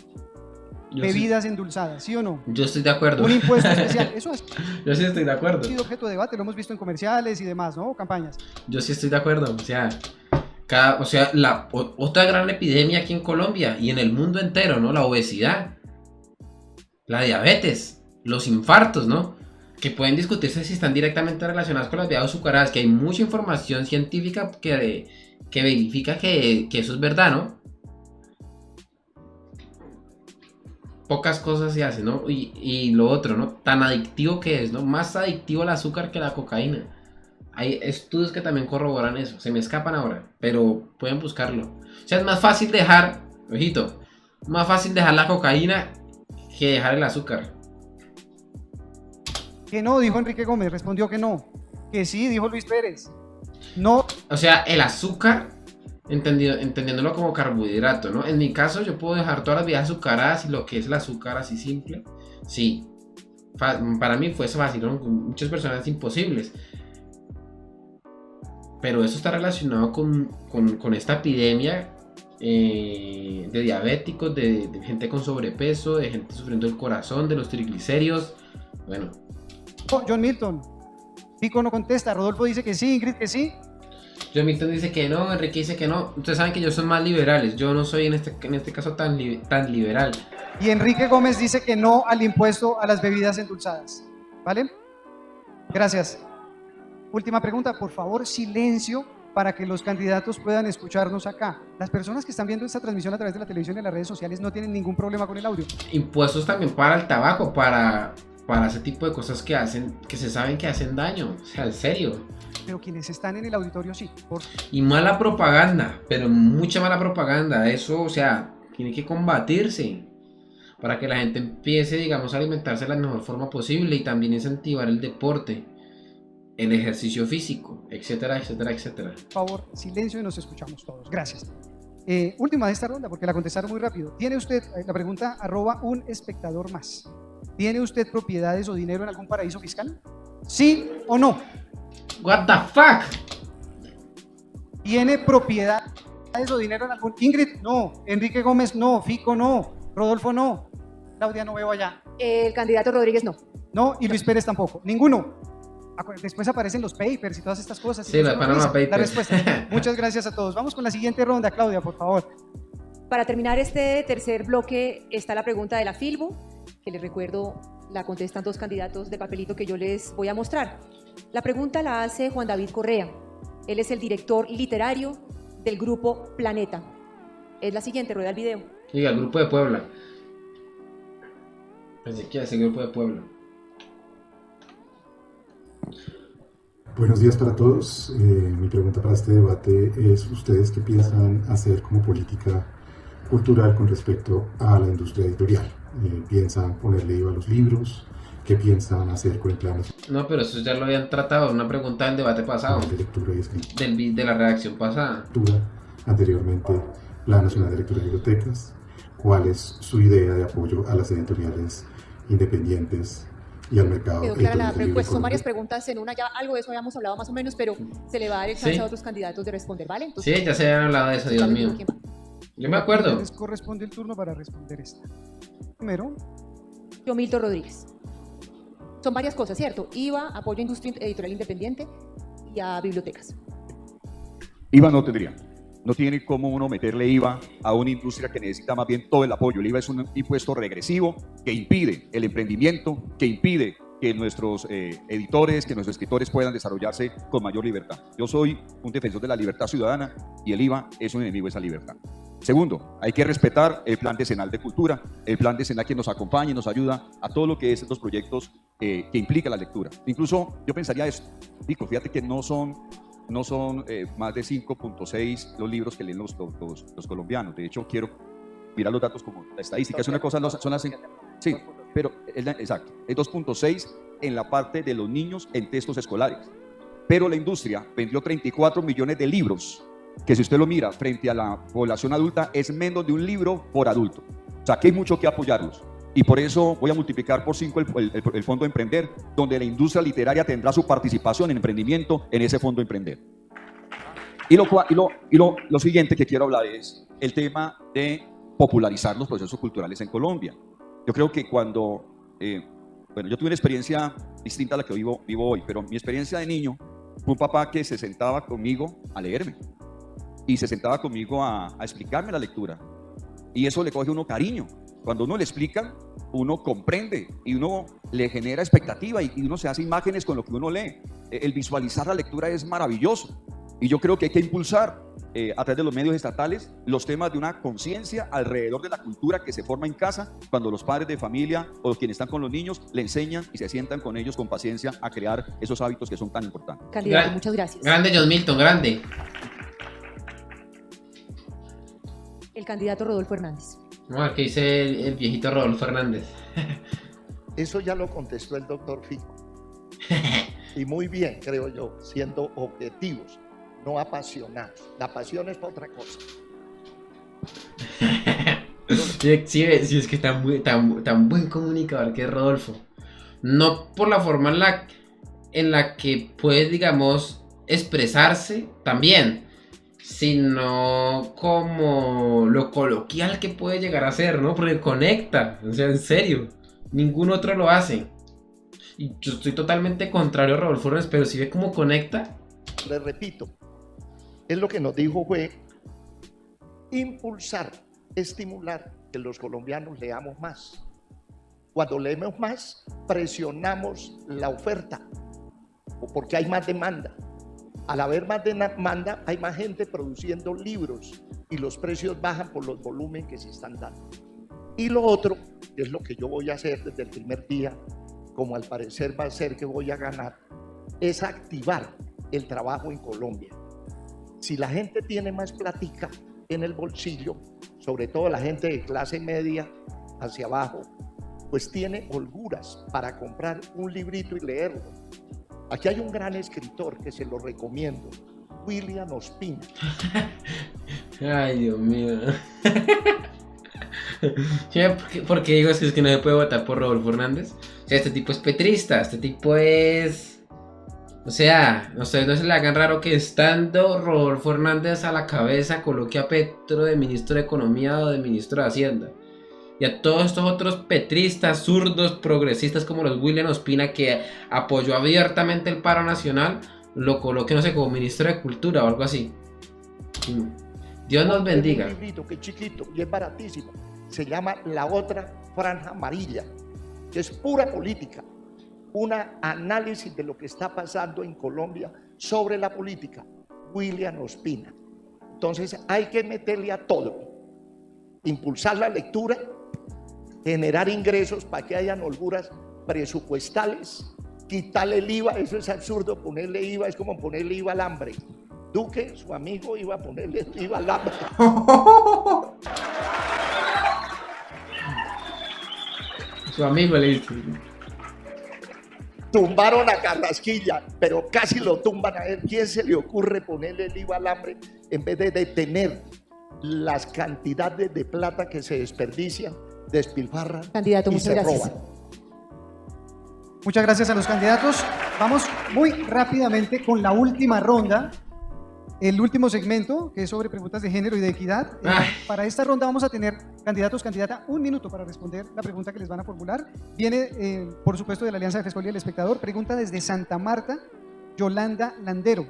bebidas endulzadas, ¿sí o no? Yo estoy de acuerdo. Un impuesto especial, eso es. Yo sí estoy de acuerdo. Ha sido objeto de debate, lo hemos visto en comerciales y demás, ¿no? Campañas. Yo sí estoy de acuerdo, o sea, otra gran epidemia aquí en Colombia y en el mundo entero, ¿no? La obesidad, la diabetes, los infartos, ¿no? Que pueden discutirse si están directamente relacionados con las bebidas azucaradas, que hay mucha información científica que verifica que eso es verdad, ¿no? Pocas cosas se hacen, ¿no? Y lo otro, ¿no? Tan adictivo que es, ¿no? Más adictivo el azúcar que la cocaína. Hay estudios que también corroboran eso. Se me escapan ahora, pero pueden buscarlo. O sea, es más fácil dejar, ojito, más fácil dejar la cocaína que dejar el azúcar. Que no, dijo Enrique Gómez, respondió que no. Que sí, dijo Luis Pérez. No. O sea, el azúcar, entendiéndolo como carbohidrato, ¿no? En mi caso, yo puedo dejar todas las bebidas azucaradas y lo que es el azúcar así simple. Sí. Para mí fue fácil, ¿no? Muchas personas imposibles. Pero eso está relacionado con esta epidemia de diabéticos, de gente con sobrepeso, de gente sufriendo del corazón, de los triglicéridos. Bueno. John Milton. Pico no contesta. Rodolfo dice que sí. Ingrid que sí. John Milton dice que no. Enrique dice que no. Ustedes saben que ellos son más liberales. Yo no soy en este caso tan liberal. Y Enrique Gómez dice que no al impuesto a las bebidas endulzadas. ¿Vale? Gracias. Última pregunta, por favor, silencio para que los candidatos puedan escucharnos acá. Las personas que están viendo esta transmisión a través de la televisión y las redes sociales no tienen ningún problema con el audio. Impuestos también para el tabaco, para ese tipo de cosas que se saben que hacen daño. O sea, en serio. Pero quienes están en el auditorio sí. Y mala propaganda, pero mucha mala propaganda. Eso, o sea, tiene que combatirse para que la gente empiece, digamos, a alimentarse de la mejor forma posible y también incentivar el deporte, el ejercicio físico, etcétera, etcétera, etcétera. Por favor, silencio y nos escuchamos todos. Gracias. Última de esta ronda, porque la contestaron muy rápido. ¿Tiene usted, la pregunta @un espectador más, ¿tiene usted propiedades o dinero en algún paraíso fiscal? ¿Sí o no? What the fuck? ¿Tiene propiedades o dinero en algún... Ingrid, no. Enrique Gómez, no. Fico, no. Rodolfo, no. Claudia, no veo allá. El candidato Rodríguez, no. No, y Luis Pérez tampoco. Ninguno. Después aparecen los papers y todas estas cosas. Sí, los Panama Papers. La respuesta. Muchas gracias a todos. Vamos con la siguiente ronda, Claudia, por favor. Para terminar este tercer bloque está la pregunta de la Filbo, que les recuerdo la contestan dos candidatos de papelito que yo les voy a mostrar. La pregunta la hace Juan David Correa. Él es el director literario del grupo Planeta. Es la siguiente, rueda el video. Sí, el grupo de Puebla. Pensé que era ese grupo de Puebla. Buenos días para todos. Mi pregunta para este debate es: ¿ustedes qué piensan hacer como política cultural con respecto a la industria editorial? ¿Piensan ponerle IVA a los libros? ¿Qué piensan hacer con el plan? No, pero eso ya lo habían tratado, una pregunta del debate pasado. De lectura y escritura. De la redacción pasada. Anteriormente, Plan Nacional de Lectura y Bibliotecas. ¿Cuál es su idea de apoyo a las editoriales independientes y al mercado? Quedó clara la respuesta. Son varias preguntas en una, ya algo de eso habíamos hablado más o menos, pero se le va a dar el chance a otros candidatos de responder, ¿vale? Entonces, sí, ya se habían hablado de eso, Dios mío. Yo me acuerdo. Les corresponde el turno para responder esta. Primero, yo, Milton Rodríguez. Son varias cosas, ¿cierto? IVA, apoyo a industria editorial independiente y a bibliotecas. IVA no tendría. No tiene cómo uno meterle IVA a una industria que necesita más bien todo el apoyo. El IVA es un impuesto regresivo que impide el emprendimiento, que impide que nuestros editores, que nuestros escritores puedan desarrollarse con mayor libertad. Yo soy un defensor de la libertad ciudadana y el IVA es un enemigo de esa libertad. Segundo, hay que respetar el plan decenal de cultura, el plan decenal que nos acompaña y nos ayuda a todo lo que es los proyectos que implica la lectura. Incluso yo pensaría esto, Nico, fíjate que no son más de 5.6 los libros que leen los colombianos. De hecho, quiero mirar los datos como la estadística. Es una cosa, son las... Sí, pero exacto, es 2.6 en la parte de los niños en textos escolares. Pero la industria vendió 34 millones de libros, que si usted lo mira frente a la población adulta, es menos de un libro por adulto. O sea, que hay mucho que apoyarlos. Y por eso voy a multiplicar por 5 el Fondo Emprender, donde la industria literaria tendrá su participación en emprendimiento en ese Fondo Emprender. Y lo siguiente que quiero hablar es el tema de popularizar los procesos culturales en Colombia. Yo creo que cuando, bueno, yo tuve una experiencia distinta a la que vivo hoy, pero mi experiencia de niño fue un papá que se sentaba conmigo a leerme y se sentaba conmigo a explicarme la lectura. Y eso le coge a uno cariño. Cuando uno le explica, uno comprende y uno le genera expectativa y uno se hace imágenes con lo que uno lee. El visualizar la lectura es maravilloso. Y yo creo que hay que impulsar a través de los medios estatales los temas de una conciencia alrededor de la cultura que se forma en casa cuando los padres de familia o quienes están con los niños le enseñan y se sientan con ellos con paciencia a crear esos hábitos que son tan importantes. Candidato, muchas gracias. Grande John Milton, grande. El candidato Rodolfo Hernández. No, aquí dice el viejito Rodolfo Hernández. Eso ya lo contestó el doctor Fico. Y muy bien, creo yo, siendo objetivos, no apasionados. La pasión es para otra cosa. Sí, es que tan buen comunicador que es Rodolfo. No por la forma en la que puede, digamos, expresarse también, sino como lo coloquial que puede llegar a ser, ¿no? Porque conecta, o sea, en serio, ningún otro lo hace. Y yo estoy totalmente contrario a Rodolfo Hernández, pero si ve cómo conecta. Le repito, él lo que nos dijo fue impulsar, estimular que los colombianos leamos más. Cuando leemos más, presionamos la oferta, porque hay más demanda. Al haber más demanda, hay más gente produciendo libros y los precios bajan por los volúmenes que se están dando. Y lo otro, que es lo que yo voy a hacer desde el primer día, como al parecer va a ser que voy a ganar, es activar el trabajo en Colombia. Si la gente tiene más plática en el bolsillo, sobre todo la gente de clase media hacia abajo, pues tiene holguras para comprar un librito y leerlo. Aquí hay un gran escritor que se lo recomiendo, William Ospina. Ay, Dios mío. ¿Por qué digo es que no se puede votar por Rodolfo Hernández? O sea, este tipo es petrista, este tipo es... O sea, ustedes no se le hagan raro que estando Rodolfo Hernández a la cabeza coloque a Petro de ministro de Economía o de ministro de Hacienda. Y a todos estos otros petristas, zurdos, progresistas como los William Ospina, que apoyó abiertamente el paro nacional, lo coloque, no sé, como ministro de Cultura o algo así. Dios nos bendiga. Un librito que es chiquito y es baratísimo. Se llama La Otra Franja Amarilla, que es pura política. Un análisis de lo que está pasando en Colombia sobre la política. William Ospina. Entonces hay que meterle a todo. Impulsar la lectura, generar ingresos para que hayan holguras presupuestales, quitarle el IVA. Eso es absurdo, ponerle IVA es como ponerle IVA al hambre. Duque, su amigo, iba a ponerle el IVA al hambre. Su amigo le dice. Tumbaron a Carrasquilla, pero casi lo tumban a él. ¿Quién se le ocurre ponerle el IVA al hambre en vez de detener las cantidades de plata que se desperdician, despilfarran Candidato, y muchas se gracias. roban? Muchas gracias a los candidatos. Vamos muy rápidamente con la última ronda, el último segmento, que es sobre preguntas de género y de equidad. Para esta ronda vamos a tener candidatos, candidata, 1 minuto para responder la pregunta que les van a formular. Viene, por supuesto, de la Alianza de Fescol y el Espectador. Pregunta desde Santa Marta, Yolanda Landero.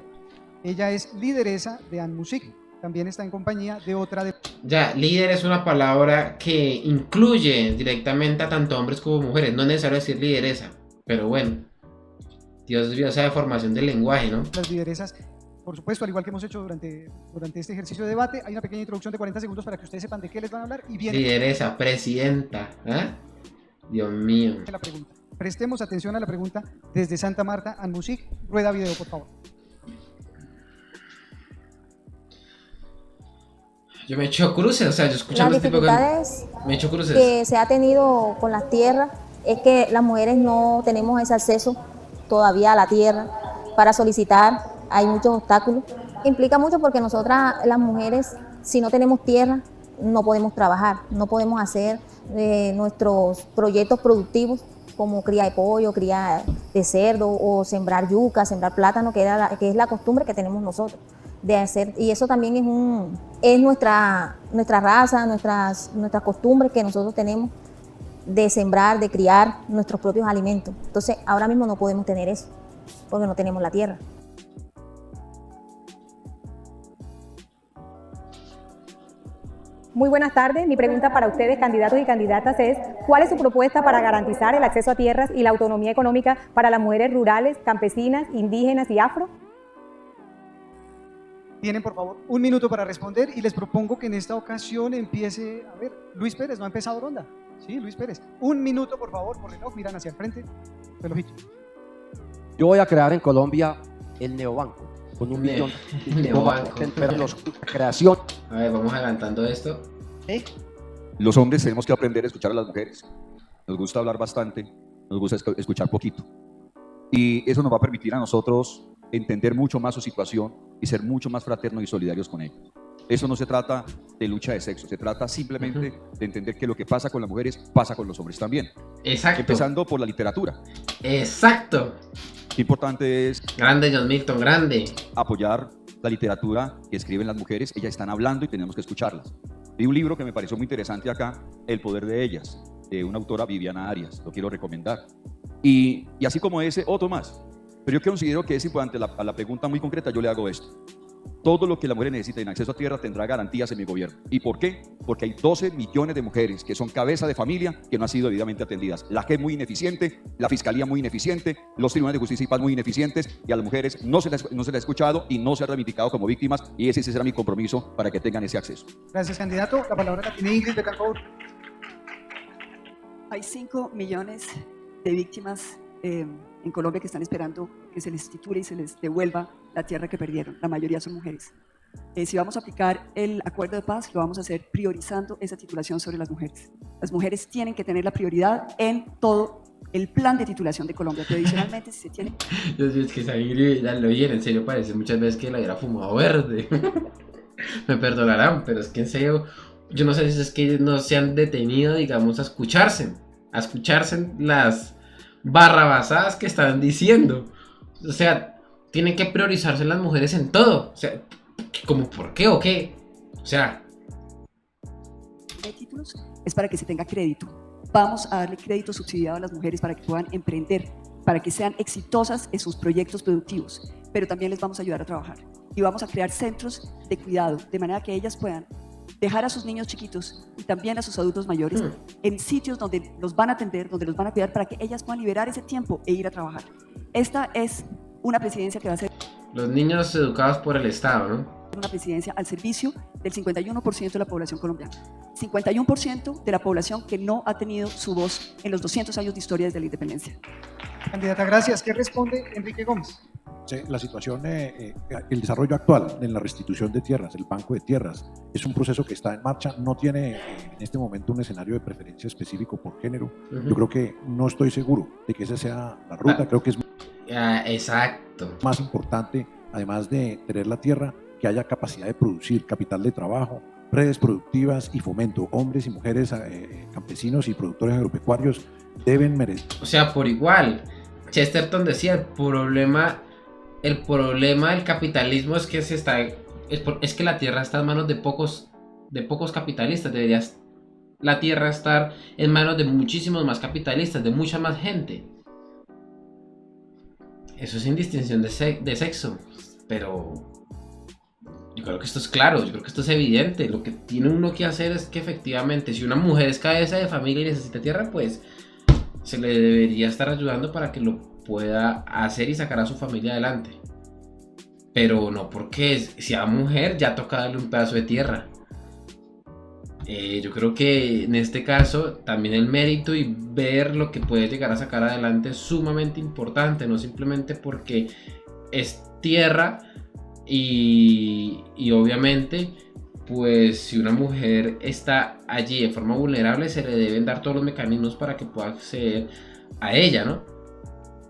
Ella es lideresa de ANMUSIC. También está en compañía de otra de... Ya, líder es una palabra que incluye directamente a tanto hombres como mujeres. No es necesario decir lideresa, pero bueno. Dios mío, esa deformación del lenguaje, ¿no? Las lideresas, por supuesto, al igual que hemos hecho durante este ejercicio de debate, hay una pequeña introducción de 40 segundos para que ustedes sepan de qué les van a hablar y viene... Lideresa, presidenta, ¿eh? Dios mío. La pregunta. Prestemos atención a la pregunta desde Santa Marta, ANMUSIC. Rueda video, por favor. Yo me he hecho cruces, o sea, yo escuchando las dificultades me he hecho cruces. Que se ha tenido con las tierras es que las mujeres no tenemos ese acceso todavía a la tierra para solicitar, hay muchos obstáculos. Implica mucho porque nosotras, las mujeres, si no tenemos tierra, no podemos trabajar, no podemos hacer nuestros proyectos productivos como cría de pollo, cría de cerdo o sembrar yuca, sembrar plátano, que es la costumbre que tenemos nosotros de hacer, y eso también es nuestra raza, nuestras costumbres que nosotros tenemos de sembrar, de criar nuestros propios alimentos. Entonces, ahora mismo no podemos tener eso, porque no tenemos la tierra. Muy buenas tardes. Mi pregunta para ustedes, candidatos y candidatas, es ¿cuál es su propuesta para garantizar el acceso a tierras y la autonomía económica para las mujeres rurales, campesinas, indígenas y afro? Tienen, por favor, 1 minuto para responder y les propongo que en esta ocasión empiece, a ver, Luis Pérez, ¿no ha empezado ronda? Sí, Luis Pérez. 1 minuto, por favor, por reloj, miran hacia el frente, relojito. Yo voy a crear en Colombia el neobanco, con 1 millón de Neobanco. creación. A ver, vamos adelantando esto. Los hombres tenemos que aprender a escuchar a las mujeres. Nos gusta hablar bastante, nos gusta escuchar poquito. Y eso nos va a permitir a nosotros entender mucho más su situación y ser mucho más fraternos y solidarios con ellos. Eso no se trata de lucha de sexo, se trata simplemente de entender que lo que pasa con las mujeres pasa con los hombres también. Exacto. Empezando por la literatura. Exacto. Qué importante es... Grande, John Milton, grande. Apoyar la literatura que escriben las mujeres. Ellas están hablando y tenemos que escucharlas. Vi un libro que me pareció muy interesante acá, El poder de ellas, de una autora, Viviana Arias. Lo quiero recomendar. Y así como ese, otro más. Pero yo considero que es importante, a la pregunta muy concreta, yo le hago esto. Todo lo que la mujer necesita en acceso a tierra tendrá garantías en mi gobierno. ¿Y por qué? Porque hay 12 millones de mujeres que son cabeza de familia que no han sido debidamente atendidas. La JEP muy ineficiente, la Fiscalía muy ineficiente, los tribunales de justicia y paz muy ineficientes, y a las mujeres no se les ha escuchado y no se ha reivindicado como víctimas, y ese será mi compromiso para que tengan ese acceso. Gracias, candidato. La palabra la tiene Ingrid Betancourt. Hay 5 millones de víctimas en Colombia que están esperando que se les titule y se les devuelva la tierra que perdieron. La mayoría son mujeres. Si vamos a aplicar el acuerdo de paz, lo vamos a hacer priorizando esa titulación sobre las mujeres. Las mujeres tienen que tener la prioridad en todo el plan de titulación de Colombia. Pero adicionalmente, si se tiene... Dios mío, es que ya lo oyen, en serio parece muchas veces que la hubiera fumado verde. Me perdonarán, pero es que en serio, yo no sé si es que no se han detenido, digamos, a escucharse las barrabasadas que están diciendo. O sea, tienen que priorizarse las mujeres en todo. O sea, ¿cómo por qué o qué? O sea, de títulos es para que se tenga crédito. Vamos a darle crédito subsidiado a las mujeres para que puedan emprender, para que sean exitosas en sus proyectos productivos, pero también les vamos a ayudar a trabajar. Y vamos a crear centros de cuidado, de manera que ellas puedan dejar a sus niños chiquitos y también a sus adultos mayores en sitios donde los van a atender, donde los van a cuidar, para que ellas puedan liberar ese tiempo e ir a trabajar. Esta es una presidencia que va a ser... Los niños educados por el Estado, ¿no? Una presidencia al servicio del 51% de la población colombiana. 51% de la población que no ha tenido su voz en los 200 años de historia desde la independencia. Candidata, gracias. ¿Qué responde Enrique Gómez? Sí, la situación, el desarrollo actual en la restitución de tierras, el banco de tierras, es un proceso que está en marcha, no tiene en este momento un escenario de preferencia específico por género. Yo creo que no estoy seguro de que esa sea la ruta, creo que es exacto. Más importante, además de tener la tierra, que haya capacidad de producir, capital de trabajo, redes productivas y fomento. Hombres y mujeres, campesinos y productores agropecuarios deben merecer. O sea, por igual. Chesterton decía, el problema del capitalismo es que es que la tierra está en manos de pocos capitalistas. Debería la tierra estar en manos de muchísimos más capitalistas, de mucha más gente. Eso es sin distinción de sexo. Pero yo creo que esto es claro, yo creo que esto es evidente. Lo que tiene uno que hacer es que efectivamente, si una mujer es cabeza de familia y necesita tierra, pues se le debería estar ayudando para que lo pueda hacer y sacar a su familia adelante. Pero no porque si a mujer ya toca darle un pedazo de tierra. Yo creo que en este caso también el mérito y ver lo que puede llegar a sacar adelante es sumamente importante, no simplemente porque es tierra y obviamente pues si una mujer está allí de forma vulnerable se le deben dar todos los mecanismos para que pueda acceder a ella, ¿no?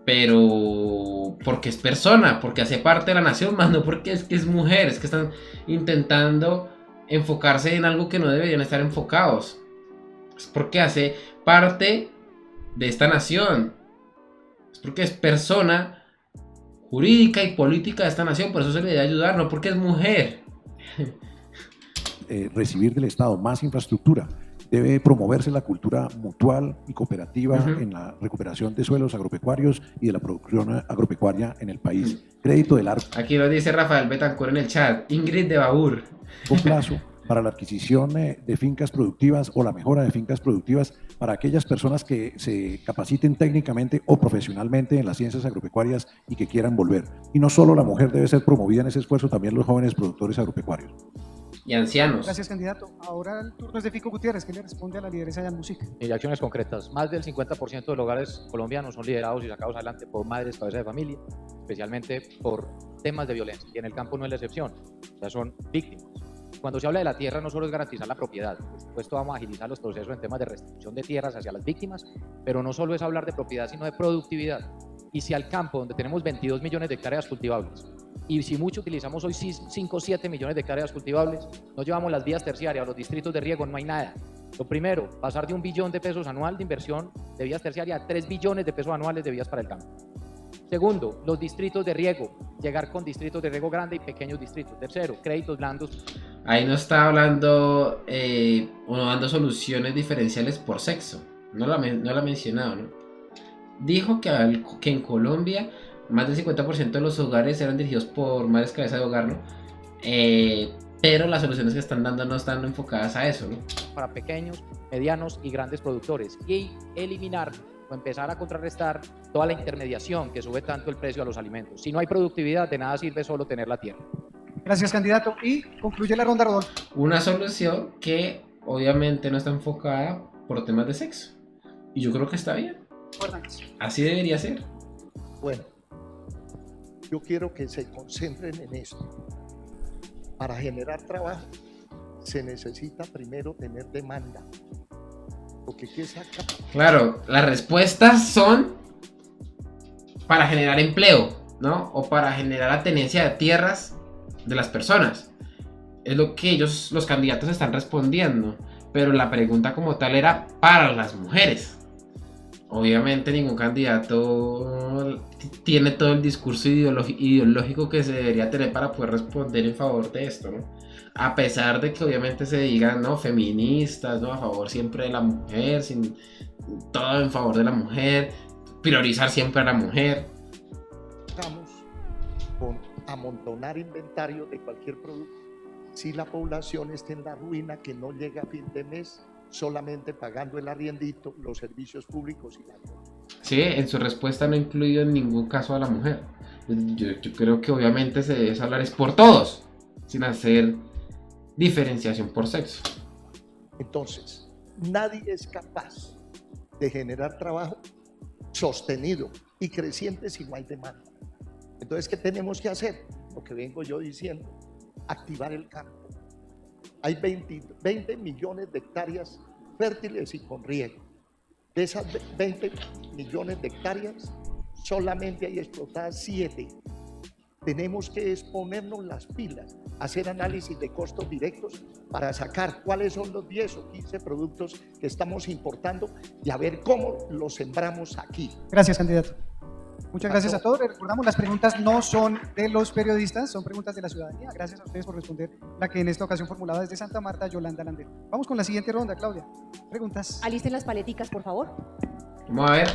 Pero porque es persona, porque hace parte de la nación, más no porque es que es mujer, es que están intentando enfocarse en algo que no deberían estar enfocados. Es porque hace parte de esta nación, es porque es persona jurídica y política de esta nación, por eso se le debe ayudar, no porque es mujer. Recibir del Estado más infraestructura, Debe promoverse la cultura mutual y cooperativa en la recuperación de suelos agropecuarios y de la producción agropecuaria en el país. Crédito de largo Aquí lo dice Rafael Betancourt en el chat. Ingrid de Baur. plazo para la adquisición de fincas productivas o la mejora de fincas productivas para aquellas personas que se capaciten técnicamente o profesionalmente en las ciencias agropecuarias y que quieran volver. Y no solo la mujer debe ser promovida en ese esfuerzo, también los jóvenes productores agropecuarios. Y ancianos. Gracias, candidato. Ahora el turno es de Fico Gutiérrez, que le responde a la lideresa de música. Y acciones concretas. Más del 50% de los hogares colombianos son liderados y sacados adelante por madres cabeza de familia, especialmente por temas de violencia. Y en el campo no es la excepción. O sea, son víctimas. Cuando se habla de la tierra no solo es garantizar la propiedad, por supuesto vamos a agilizar los procesos en temas de restitución de tierras hacia las víctimas, pero no solo es hablar de propiedad, sino de productividad. Y si al campo, donde tenemos 22 millones de hectáreas cultivables, y si mucho utilizamos hoy 5 o 7 millones de hectáreas cultivables, no llevamos las vías terciarias, los distritos de riego, no hay nada. Lo primero, pasar de 1 billón de pesos anual de inversión de vías terciarias a 3 billones de pesos anuales de vías para el campo. Segundo, los distritos de riego, llegar con distritos de riego grande y pequeños distritos. Tercero, créditos blandos. Ahí no está hablando o no dando soluciones diferenciales por sexo. No lo ha mencionado, ¿no? Dijo que en Colombia más del 50% de los hogares eran dirigidos por madres cabeza de hogar, ¿no? Pero las soluciones que están dando no están enfocadas a eso, ¿no? Para pequeños, medianos y grandes productores. Y eliminar o empezar a contrarrestar toda la intermediación que sube tanto el precio a los alimentos. Si no hay productividad, de nada sirve solo tener la tierra. Gracias, candidato. Y concluye la ronda, Rodolfo. Una solución que obviamente no está enfocada por temas de sexo. Y yo creo que está bien. Así debería ser. Bueno, yo quiero que se concentren en esto. Para generar trabajo se necesita primero tener demanda. Porque ¿qué saca? Claro, las respuestas son para generar empleo, ¿no? O para generar la tenencia de tierras de las personas. Es lo que ellos, los candidatos, están respondiendo. Pero la pregunta como tal era para las mujeres. Obviamente ningún candidato tiene todo el discurso ideológico que se debería tener para poder responder en favor de esto, ¿no? A pesar de que obviamente se digan, ¿no?, feministas, ¿no?, a favor siempre de la mujer, todo en favor de la mujer, priorizar siempre a la mujer. Estamos con amontonar inventario de cualquier producto. Si la población está en la ruina, que no llega a fin de mes, solamente pagando el arriendito, los servicios públicos y la cosa. Sí, en su respuesta no ha incluido en ningún caso a la mujer. Yo creo que obviamente se debe hablar es por todos, sin hacer diferenciación por sexo. Entonces, nadie es capaz de generar trabajo sostenido y creciente si no hay demanda. Entonces, ¿qué tenemos que hacer? Lo que vengo yo diciendo, activar el campo. Hay 20 millones de hectáreas fértiles y con riego. De esas 20 millones de hectáreas, solamente hay explotadas 7. Tenemos que ponernos las pilas, hacer análisis de costos directos para sacar cuáles son los 10 o 15 productos que estamos importando y a ver cómo los sembramos aquí. Gracias, candidato. Muchas gracias a todos. Recordamos, las preguntas no son de los periodistas, son preguntas de la ciudadanía. Gracias a ustedes por responder la que en esta ocasión formulada desde Santa Marta, Yolanda Landero. Vamos con la siguiente ronda, Claudia. Preguntas. Alisten las paleticas, por favor. Vamos a ver.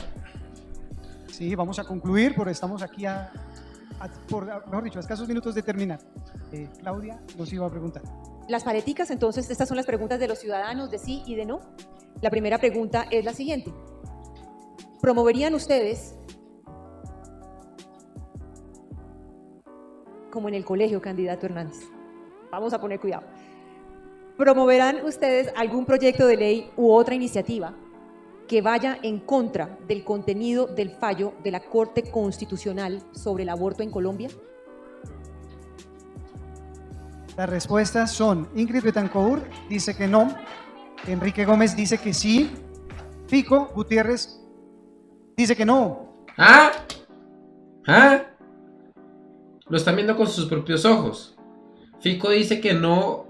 Sí, vamos a concluir, porque estamos aquí mejor dicho, a escasos minutos de terminar. Claudia nos iba a preguntar. Las paleticas, entonces, estas son las preguntas de los ciudadanos, de sí y de no. La primera pregunta es la siguiente. ¿Promoverían ustedes, como en el colegio, candidato Hernández, vamos a poner cuidado, promoverán ustedes algún proyecto de ley u otra iniciativa que vaya en contra del contenido del fallo de la Corte Constitucional sobre el aborto en Colombia? Las respuestas son: Ingrid Betancourt dice que no, Enrique Gómez dice que sí, Fico Gutiérrez dice que no. ¿Ah? Lo están viendo con sus propios ojos. Fico dice que no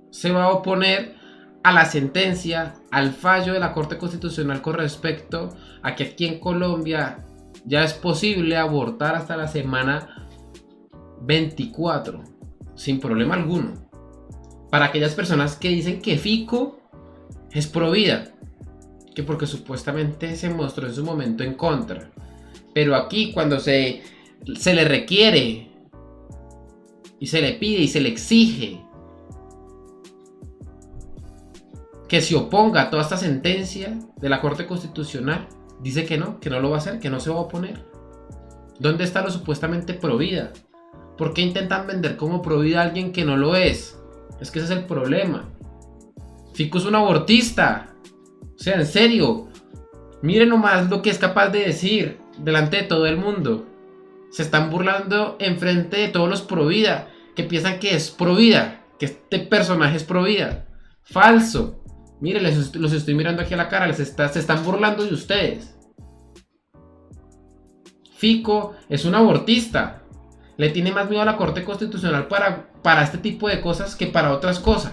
se va a oponer a la sentencia, al fallo de la Corte Constitucional con respecto a que aquí en Colombia ya es posible abortar hasta la semana 24 sin problema alguno. Para aquellas personas que dicen que Fico es provida, que porque supuestamente se mostró en su momento en contra. Pero aquí cuando se le requiere y se le pide y se le exige que se oponga a toda esta sentencia de la Corte Constitucional, dice que no lo va a hacer, que no se va a oponer. ¿Dónde está lo supuestamente provida? ¿Por qué intentan vender como provida a alguien que no lo es? Es que ese es el problema. Fico es un abortista. O sea, en serio. Miren nomás lo que es capaz de decir delante de todo el mundo. Se están burlando enfrente de todos los provida, que piensan que es provida, que este personaje es provida. Falso. Miren, los estoy mirando aquí a la cara, se están burlando de ustedes. Fico es un abortista. Le tiene más miedo a la Corte Constitucional para este tipo de cosas que para otras cosas.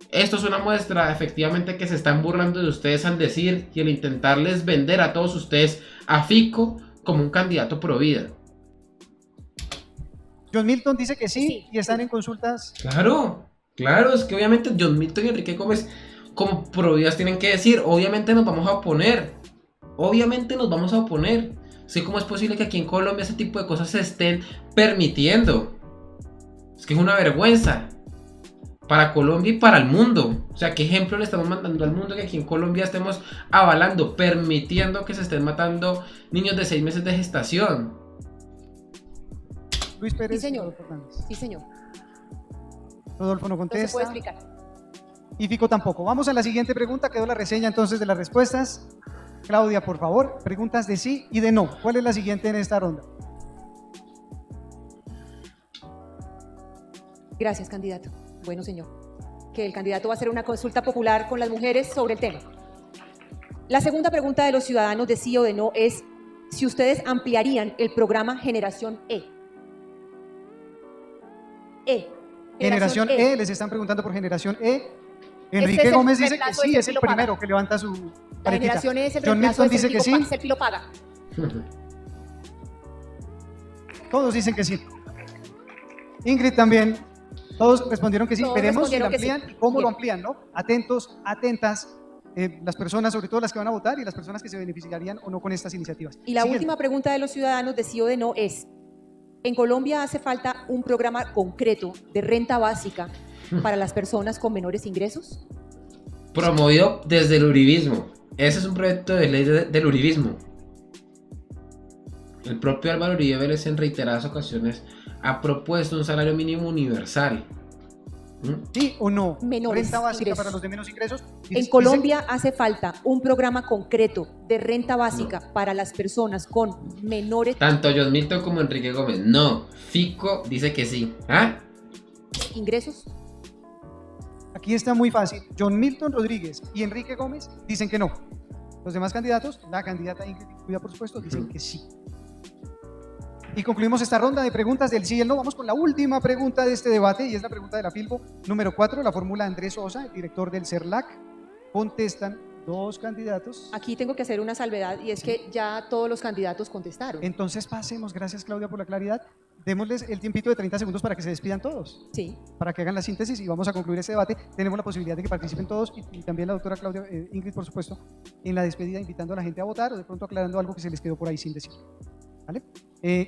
Esto es una muestra efectivamente que se están burlando de ustedes al decir y al intentarles vender a todos ustedes a Fico como un candidato pro vida. John Milton dice que sí y están en consultas. Claro, es que obviamente John Milton y Enrique Gómez como pro vida tienen que decir, obviamente nos vamos a oponer. Sí, ¿cómo es posible que aquí en Colombia ese tipo de cosas se estén permitiendo? Es que es una vergüenza para Colombia y para el mundo. O sea, ¿qué ejemplo le estamos mandando al mundo que aquí en Colombia estemos avalando, permitiendo que se estén matando niños de 6 meses de gestación? Luis Pérez. Sí, señor. Rodolfo no contesta. No se puede explicar. Y Fico tampoco. Vamos a la siguiente pregunta. Quedó la reseña entonces de las respuestas. Claudia, por favor, preguntas de sí y de no. ¿Cuál es la siguiente en esta ronda? Gracias, candidato. Bueno, señor. Que el candidato va a hacer una consulta popular con las mujeres sobre el tema. La segunda pregunta de los ciudadanos de sí o de no es si ustedes ampliarían el programa Generación E. Generación E, les están preguntando por Generación E. Enrique Gómez dice que sí, es el primero que levanta su La generación es el John Milton dice que sí. Serpilo paga. Todos dicen que sí. Ingrid también. Todos respondieron que sí. Veremos si lo amplían y cómo lo amplían, ¿no? Atentos, atentas, las personas, sobre todo las que van a votar y las personas que se beneficiarían o no con estas iniciativas. Y la última pregunta de los ciudadanos de sí o de no es: ¿en Colombia hace falta un programa concreto de renta básica para las personas con menores ingresos? Promovido desde el uribismo. Ese es un proyecto de ley del uribismo. El propio Álvaro Uribe Vélez en reiteradas ocasiones ha propuesto un salario mínimo universal. ¿Sí o no? Menores renta básica ingresos. para los de menos ingresos. En Colombia hace falta un programa concreto de renta básica para las personas con menores Tanto John Milton como Enrique Gómez. No. Fico dice que sí. ingresos. Aquí está muy fácil. John Milton Rodríguez y Enrique Gómez dicen que no. Los demás candidatos, la candidata Ingrid Cuida, por supuesto, dicen que sí. Y concluimos esta ronda de preguntas del sí y el no. Vamos con la última pregunta de este debate y es la pregunta de la Filbo número 4, la fórmula Andrés Sosa, el director del CERLAC. Contestan dos candidatos. Aquí tengo que hacer una salvedad y es que ya todos los candidatos contestaron. Entonces pasemos, gracias Claudia por la claridad, démosles el tiempito de 30 segundos para que se despidan todos. Sí. Para que hagan la síntesis y vamos a concluir este debate. Tenemos la posibilidad de que participen todos y también la doctora Claudia, Ingrid, por supuesto, en la despedida invitando a la gente a votar o de pronto aclarando algo que se les quedó por ahí sin decir. ¿Vale?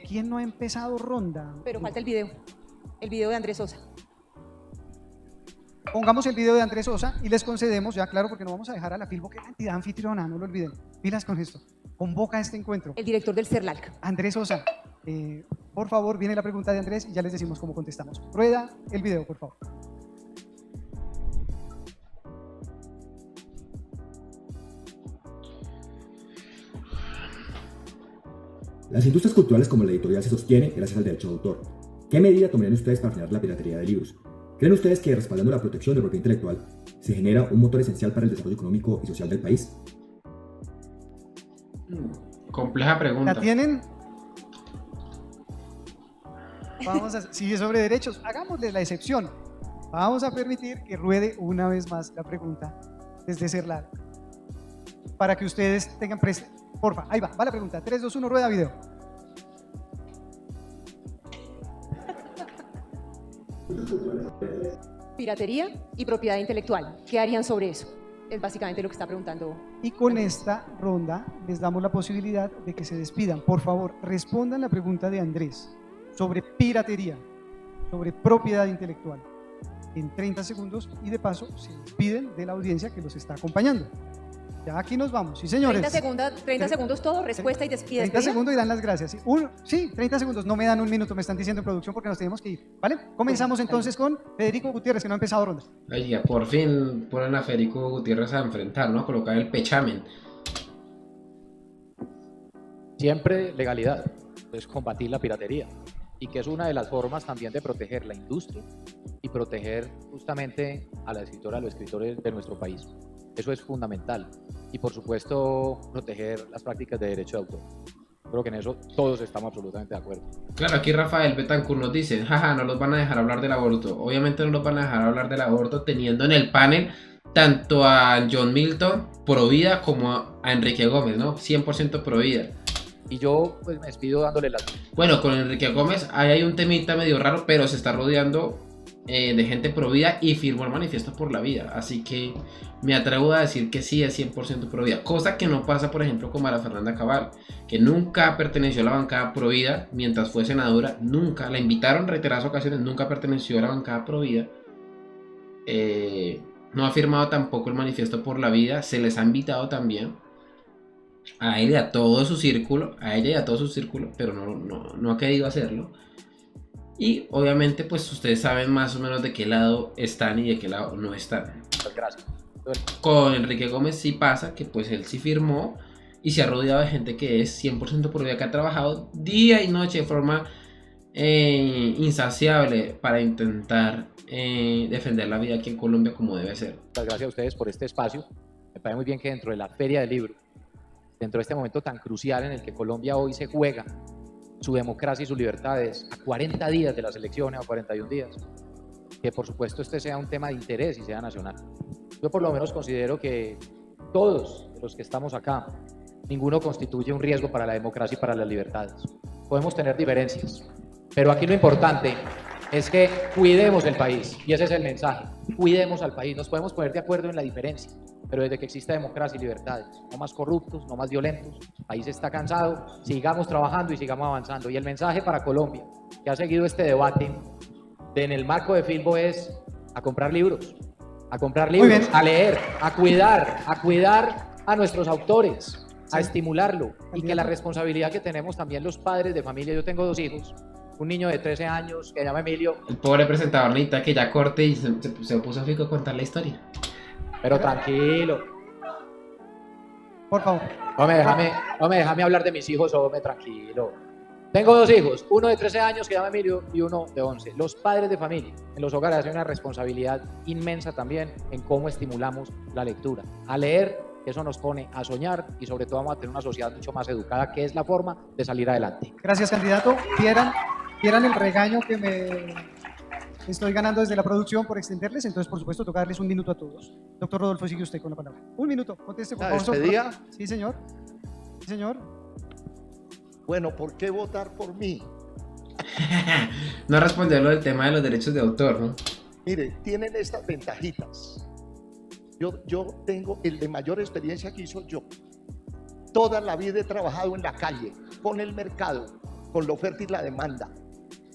¿Quién no ha empezado ronda? Pero falta el video de Andrés Sosa. Pongamos el video de Andrés Sosa y les concedemos, ya claro, porque no vamos a dejar a la Filbo, que es la entidad anfitriona, no lo olviden. Pilas con esto. Convoca este encuentro. El director del CERLAC. Andrés Sosa, por favor, viene la pregunta de Andrés y ya les decimos cómo contestamos. Rueda el video, por favor. Las industrias culturales como la editorial se sostiene gracias al derecho de autor. ¿Qué medida tomarían ustedes para frenar la piratería de libros? ¿Creen ustedes que respaldando la protección de la propiedad intelectual se genera un motor esencial para el desarrollo económico y social del país? Compleja pregunta. ¿La tienen? Vamos a, si es sobre derechos, hagámosle la excepción. Vamos a permitir que ruede una vez más la pregunta desde CERLAC para que ustedes tengan presente. Porfa, ahí va la pregunta. 3, 2, 1, rueda video. piratería y propiedad intelectual. ¿Qué harían sobre eso? Es básicamente lo que está preguntando. Y con esta ronda les damos la posibilidad de que se despidan. Por favor, respondan la pregunta de Andrés sobre piratería, sobre propiedad intelectual, en 30 segundos, y de paso se despiden de la audiencia que los está acompañando. Ya aquí nos vamos, sí señores. 30 segundos todo, respuesta y despide. 30 segundos y dan las gracias. Sí, 30 segundos, no me dan un minuto, me están diciendo en producción porque nos tenemos que ir, ¿vale? Comenzamos entonces con Federico Gutiérrez, que no ha empezado ronda. Ay, ya por fin ponen a Federico Gutiérrez a enfrentar, ¿no? A colocar el pechamen. Siempre legalidad, es combatir la piratería, y que es una de las formas también de proteger la industria y proteger justamente a la escritora, a los escritores de nuestro país. Eso es fundamental. Y por supuesto, proteger las prácticas de derecho de autor. Creo que en eso todos estamos absolutamente de acuerdo. Claro, aquí Rafael Betancourt nos dice, jaja, no los van a dejar hablar del aborto. Obviamente no los van a dejar hablar del aborto, teniendo en el panel tanto a John Milton, pro vida, como a Enrique Gómez, ¿no? 100% pro vida. Y yo pues me despido dándole las... Bueno, con Enrique Gómez ahí hay un temita medio raro, pero se está rodeando de gente pro vida y firmó el manifiesto por la vida. Así que me atrevo a decir que sí es 100% pro vida. Cosa que no pasa, por ejemplo, con María Fernanda Cabal, que nunca perteneció a la bancada pro vida mientras fue senadora. Nunca, la invitaron en reiteradas ocasiones, nunca perteneció a la bancada pro vida. No ha firmado tampoco el manifiesto por la vida. Se les ha invitado también a ella y a todo su círculo, pero no ha querido hacerlo. Y obviamente pues ustedes saben más o menos de qué lado están y de qué lado no están. Gracias. Con Enrique Gómez sí pasa que pues él sí firmó y se ha rodeado de gente que es 100% por vida, que ha trabajado día y noche de forma insaciable para intentar defender la vida aquí en Colombia como debe ser. Muchas gracias a ustedes por este espacio. Me parece muy bien que dentro de la Feria del Libro, dentro de este momento tan crucial en el que Colombia hoy se juega su democracia y sus libertades a 40 días de las elecciones, a 41 días, que por supuesto este sea un tema de interés y sea nacional. Yo por lo menos considero que todos los que estamos acá, ninguno constituye un riesgo para la democracia y para las libertades. Podemos tener diferencias, pero aquí lo importante es que cuidemos el país, y ese es el mensaje. Cuidemos al país. Nos podemos poner de acuerdo en la diferencia, pero desde que exista democracia y libertades, no más corruptos, no más violentos. El país está cansado, sigamos trabajando y sigamos avanzando. Y el mensaje para Colombia, que ha seguido este debate en el marco de Filbo, es a comprar libros, a leer, a cuidar a nuestros autores, a estimularlo, y que la responsabilidad que tenemos también los padres de familia. Yo tengo 2 hijos, un niño de 13 años que se llama Emilio. El pobre presentador necesita que ya corte y se puso a Fico a contar la historia. Pero tranquilo. Por favor. Déjame hablar de mis hijos, hombre, tranquilo. Tengo 2 hijos, uno de 13 años que se llama Emilio y uno de 11. Los padres de familia en los hogares tienen una responsabilidad inmensa también en cómo estimulamos la lectura. A leer, eso nos pone a soñar y sobre todo vamos a tener una sociedad mucho más educada, que es la forma de salir adelante. Gracias, candidato. Vieran el regaño que me estoy ganando desde la producción por extenderles, entonces por supuesto toca darles un minuto a todos. Doctor Rodolfo, sigue usted con la palabra. Un minuto, conteste por favor. ¿Despedida? Sí, señor. Sí, señor. Bueno, ¿por qué votar por mí? No respondió lo del tema de los derechos de autor, ¿no? Mire, tienen estas ventajitas. Yo tengo el de mayor experiencia que hizo yo. Toda la vida he trabajado en la calle, con el mercado, con la oferta y la demanda.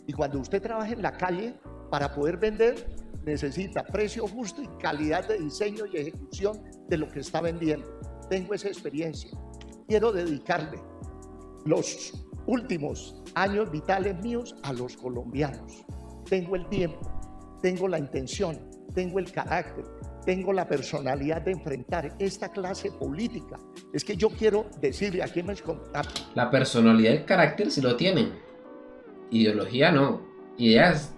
Y cuando usted trabaja en la calle, para poder vender, necesita precio justo y calidad de diseño y ejecución de lo que está vendiendo. Tengo esa experiencia. Quiero dedicarle los últimos años vitales míos a los colombianos. Tengo el tiempo, tengo la intención, tengo el carácter, tengo la personalidad de enfrentar esta clase política. Es que yo quiero decirle a quienes... La personalidad y el carácter sí lo tienen. Ideología no. Ideas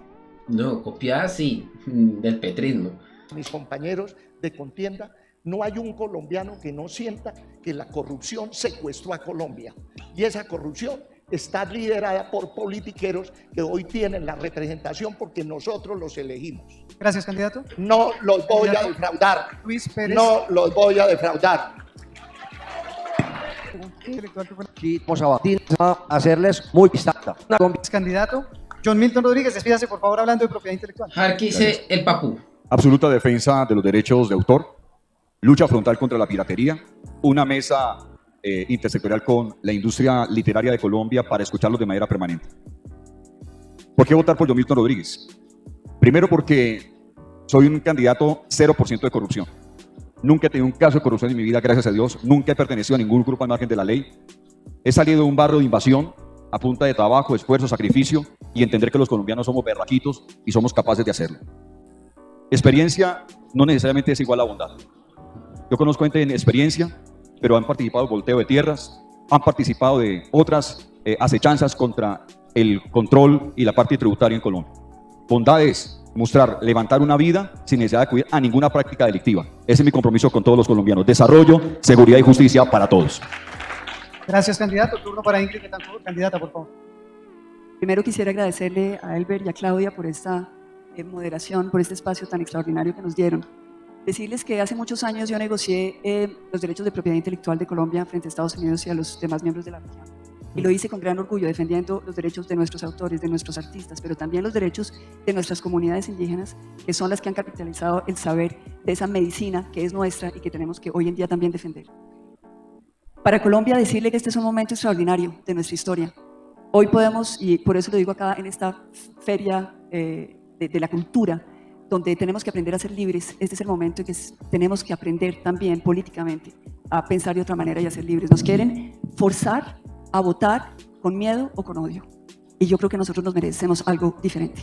no. Copiadas sí. Del petrismo. Mis compañeros de contienda, no hay un colombiano que no sienta que la corrupción secuestró a Colombia. Y esa corrupción está liderada por politiqueros que hoy tienen la representación porque nosotros los elegimos. Gracias, candidato. No los voy a defraudar. Luis Pérez. No los voy a defraudar. Sí, vamos a hacerles muy pistata. Candidato. John Milton Rodríguez, despídase por favor hablando de propiedad intelectual. Jarque dice el papú. absoluta defensa de los derechos de autor, lucha frontal contra la piratería, una mesa intersectorial con la industria literaria de Colombia para escucharlos de manera permanente. ¿Por qué votar por Milton Rodríguez? Primero porque soy un candidato 0% de corrupción. Nunca he tenido un caso de corrupción en mi vida, gracias a Dios. Nunca he pertenecido a ningún grupo al margen de la ley. He salido de un barrio de invasión a punta de trabajo, esfuerzo, sacrificio y entender que los colombianos somos berraquitos y somos capaces de hacerlo. Experiencia no necesariamente es igual a bondad. Yo conozco gente en experiencia, pero han participado en volteo de tierras, han participado de otras acechanzas contra el control y la parte tributaria en Colombia. Bondad es mostrar, levantar una vida sin necesidad de acudir a ninguna práctica delictiva. Ese es mi compromiso con todos los colombianos. Desarrollo, seguridad y justicia para todos. Gracias, candidato. Turno para Ingrid Betancourt. Candidata, por favor. Primero quisiera agradecerle a Elber y a Claudia por esta moderación, por este espacio tan extraordinario que nos dieron. Decirles que hace muchos años yo negocié los derechos de propiedad intelectual de Colombia frente a Estados Unidos y a los demás miembros de la región. Y lo hice con gran orgullo, defendiendo los derechos de nuestros autores, de nuestros artistas, pero también los derechos de nuestras comunidades indígenas, que son las que han capitalizado el saber de esa medicina que es nuestra y que tenemos que hoy en día también defender. Para Colombia, decirle que este es un momento extraordinario de nuestra historia. Hoy podemos, y por eso lo digo acá en esta feria de la cultura, donde tenemos que aprender a ser libres, este es el momento en que tenemos que aprender también políticamente a pensar de otra manera y a ser libres. Nos quieren forzar a votar con miedo o con odio. Y yo creo que nosotros nos merecemos algo diferente.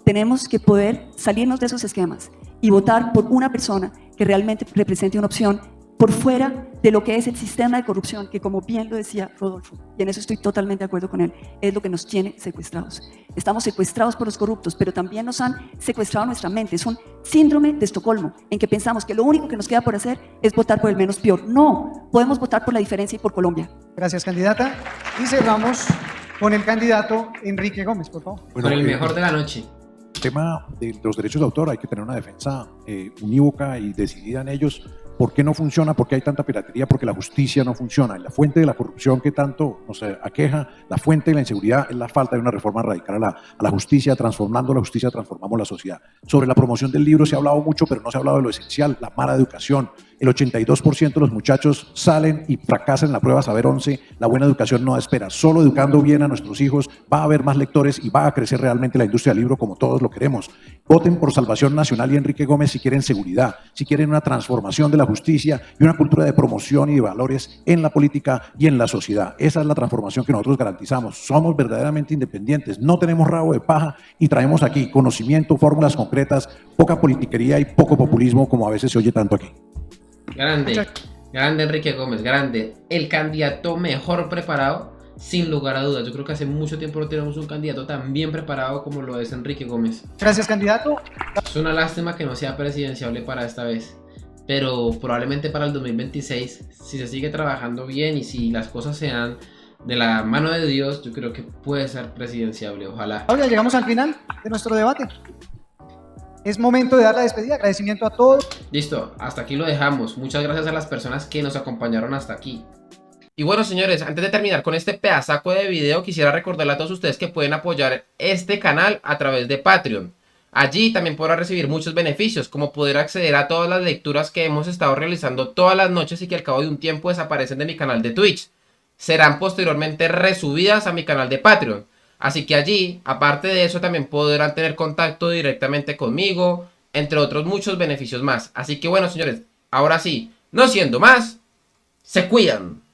Tenemos que poder salirnos de esos esquemas y votar por una persona que realmente represente una opción por fuera de lo que es el sistema de corrupción, que como bien lo decía Rodolfo, y en eso estoy totalmente de acuerdo con él, es lo que nos tiene secuestrados. Estamos secuestrados por los corruptos, pero también nos han secuestrado nuestra mente. Es un síndrome de Estocolmo, en que pensamos que lo único que nos queda por hacer es votar por el menos peor. No, podemos votar por la diferencia y por Colombia. Gracias, candidata. Y cerramos con el candidato Enrique Gómez, por favor. Bueno, el mejor de la noche. El tema de los derechos de autor, hay que tener una defensa unívoca y decidida en ellos. ¿Por qué no funciona? ¿Por qué hay tanta piratería? Porque la justicia no funciona. Y la fuente de la corrupción que tanto nos aqueja, la fuente de la inseguridad es la falta de una reforma radical a la justicia. Transformando la justicia, transformamos la sociedad. Sobre la promoción del libro se ha hablado mucho, pero no se ha hablado de lo esencial, la mala educación. El 82% de los muchachos salen y fracasan en la prueba Saber 11. La buena educación no espera. Solo educando bien a nuestros hijos va a haber más lectores y va a crecer realmente la industria del libro como todos lo queremos. Voten por Salvación Nacional y Enrique Gómez si quieren seguridad, si quieren una transformación de la justicia y una cultura de promoción y de valores en la política y en la sociedad. Esa es la transformación que nosotros garantizamos. Somos verdaderamente independientes, no tenemos rabo de paja y traemos aquí conocimiento, fórmulas concretas, poca politiquería y poco populismo como a veces se oye tanto aquí. Grande, grande Enrique Gómez, grande. El candidato mejor preparado, sin lugar a dudas. Yo creo que hace mucho tiempo no tenemos un candidato tan bien preparado como lo es Enrique Gómez. Gracias, candidato. Es una lástima que no sea presidenciable para esta vez, pero probablemente para el 2026, si se sigue trabajando bien y si las cosas se dan de la mano de Dios, yo creo que puede ser presidenciable, ojalá. Ahora llegamos al final de nuestro debate. Es momento de dar la despedida. Agradecimiento a todos. Listo, hasta aquí lo dejamos. Muchas gracias a las personas que nos acompañaron hasta aquí. Y bueno, señores, antes de terminar con este pedazaco de video, quisiera recordarle a todos ustedes que pueden apoyar este canal a través de Patreon. Allí también podrán recibir muchos beneficios, como poder acceder a todas las lecturas que hemos estado realizando todas las noches y que al cabo de un tiempo desaparecen de mi canal de Twitch. Serán posteriormente resubidas a mi canal de Patreon. Así que allí, aparte de eso, también podrán tener contacto directamente conmigo, entre otros muchos beneficios más. Así que bueno, señores, ahora sí, no siendo más, se cuidan.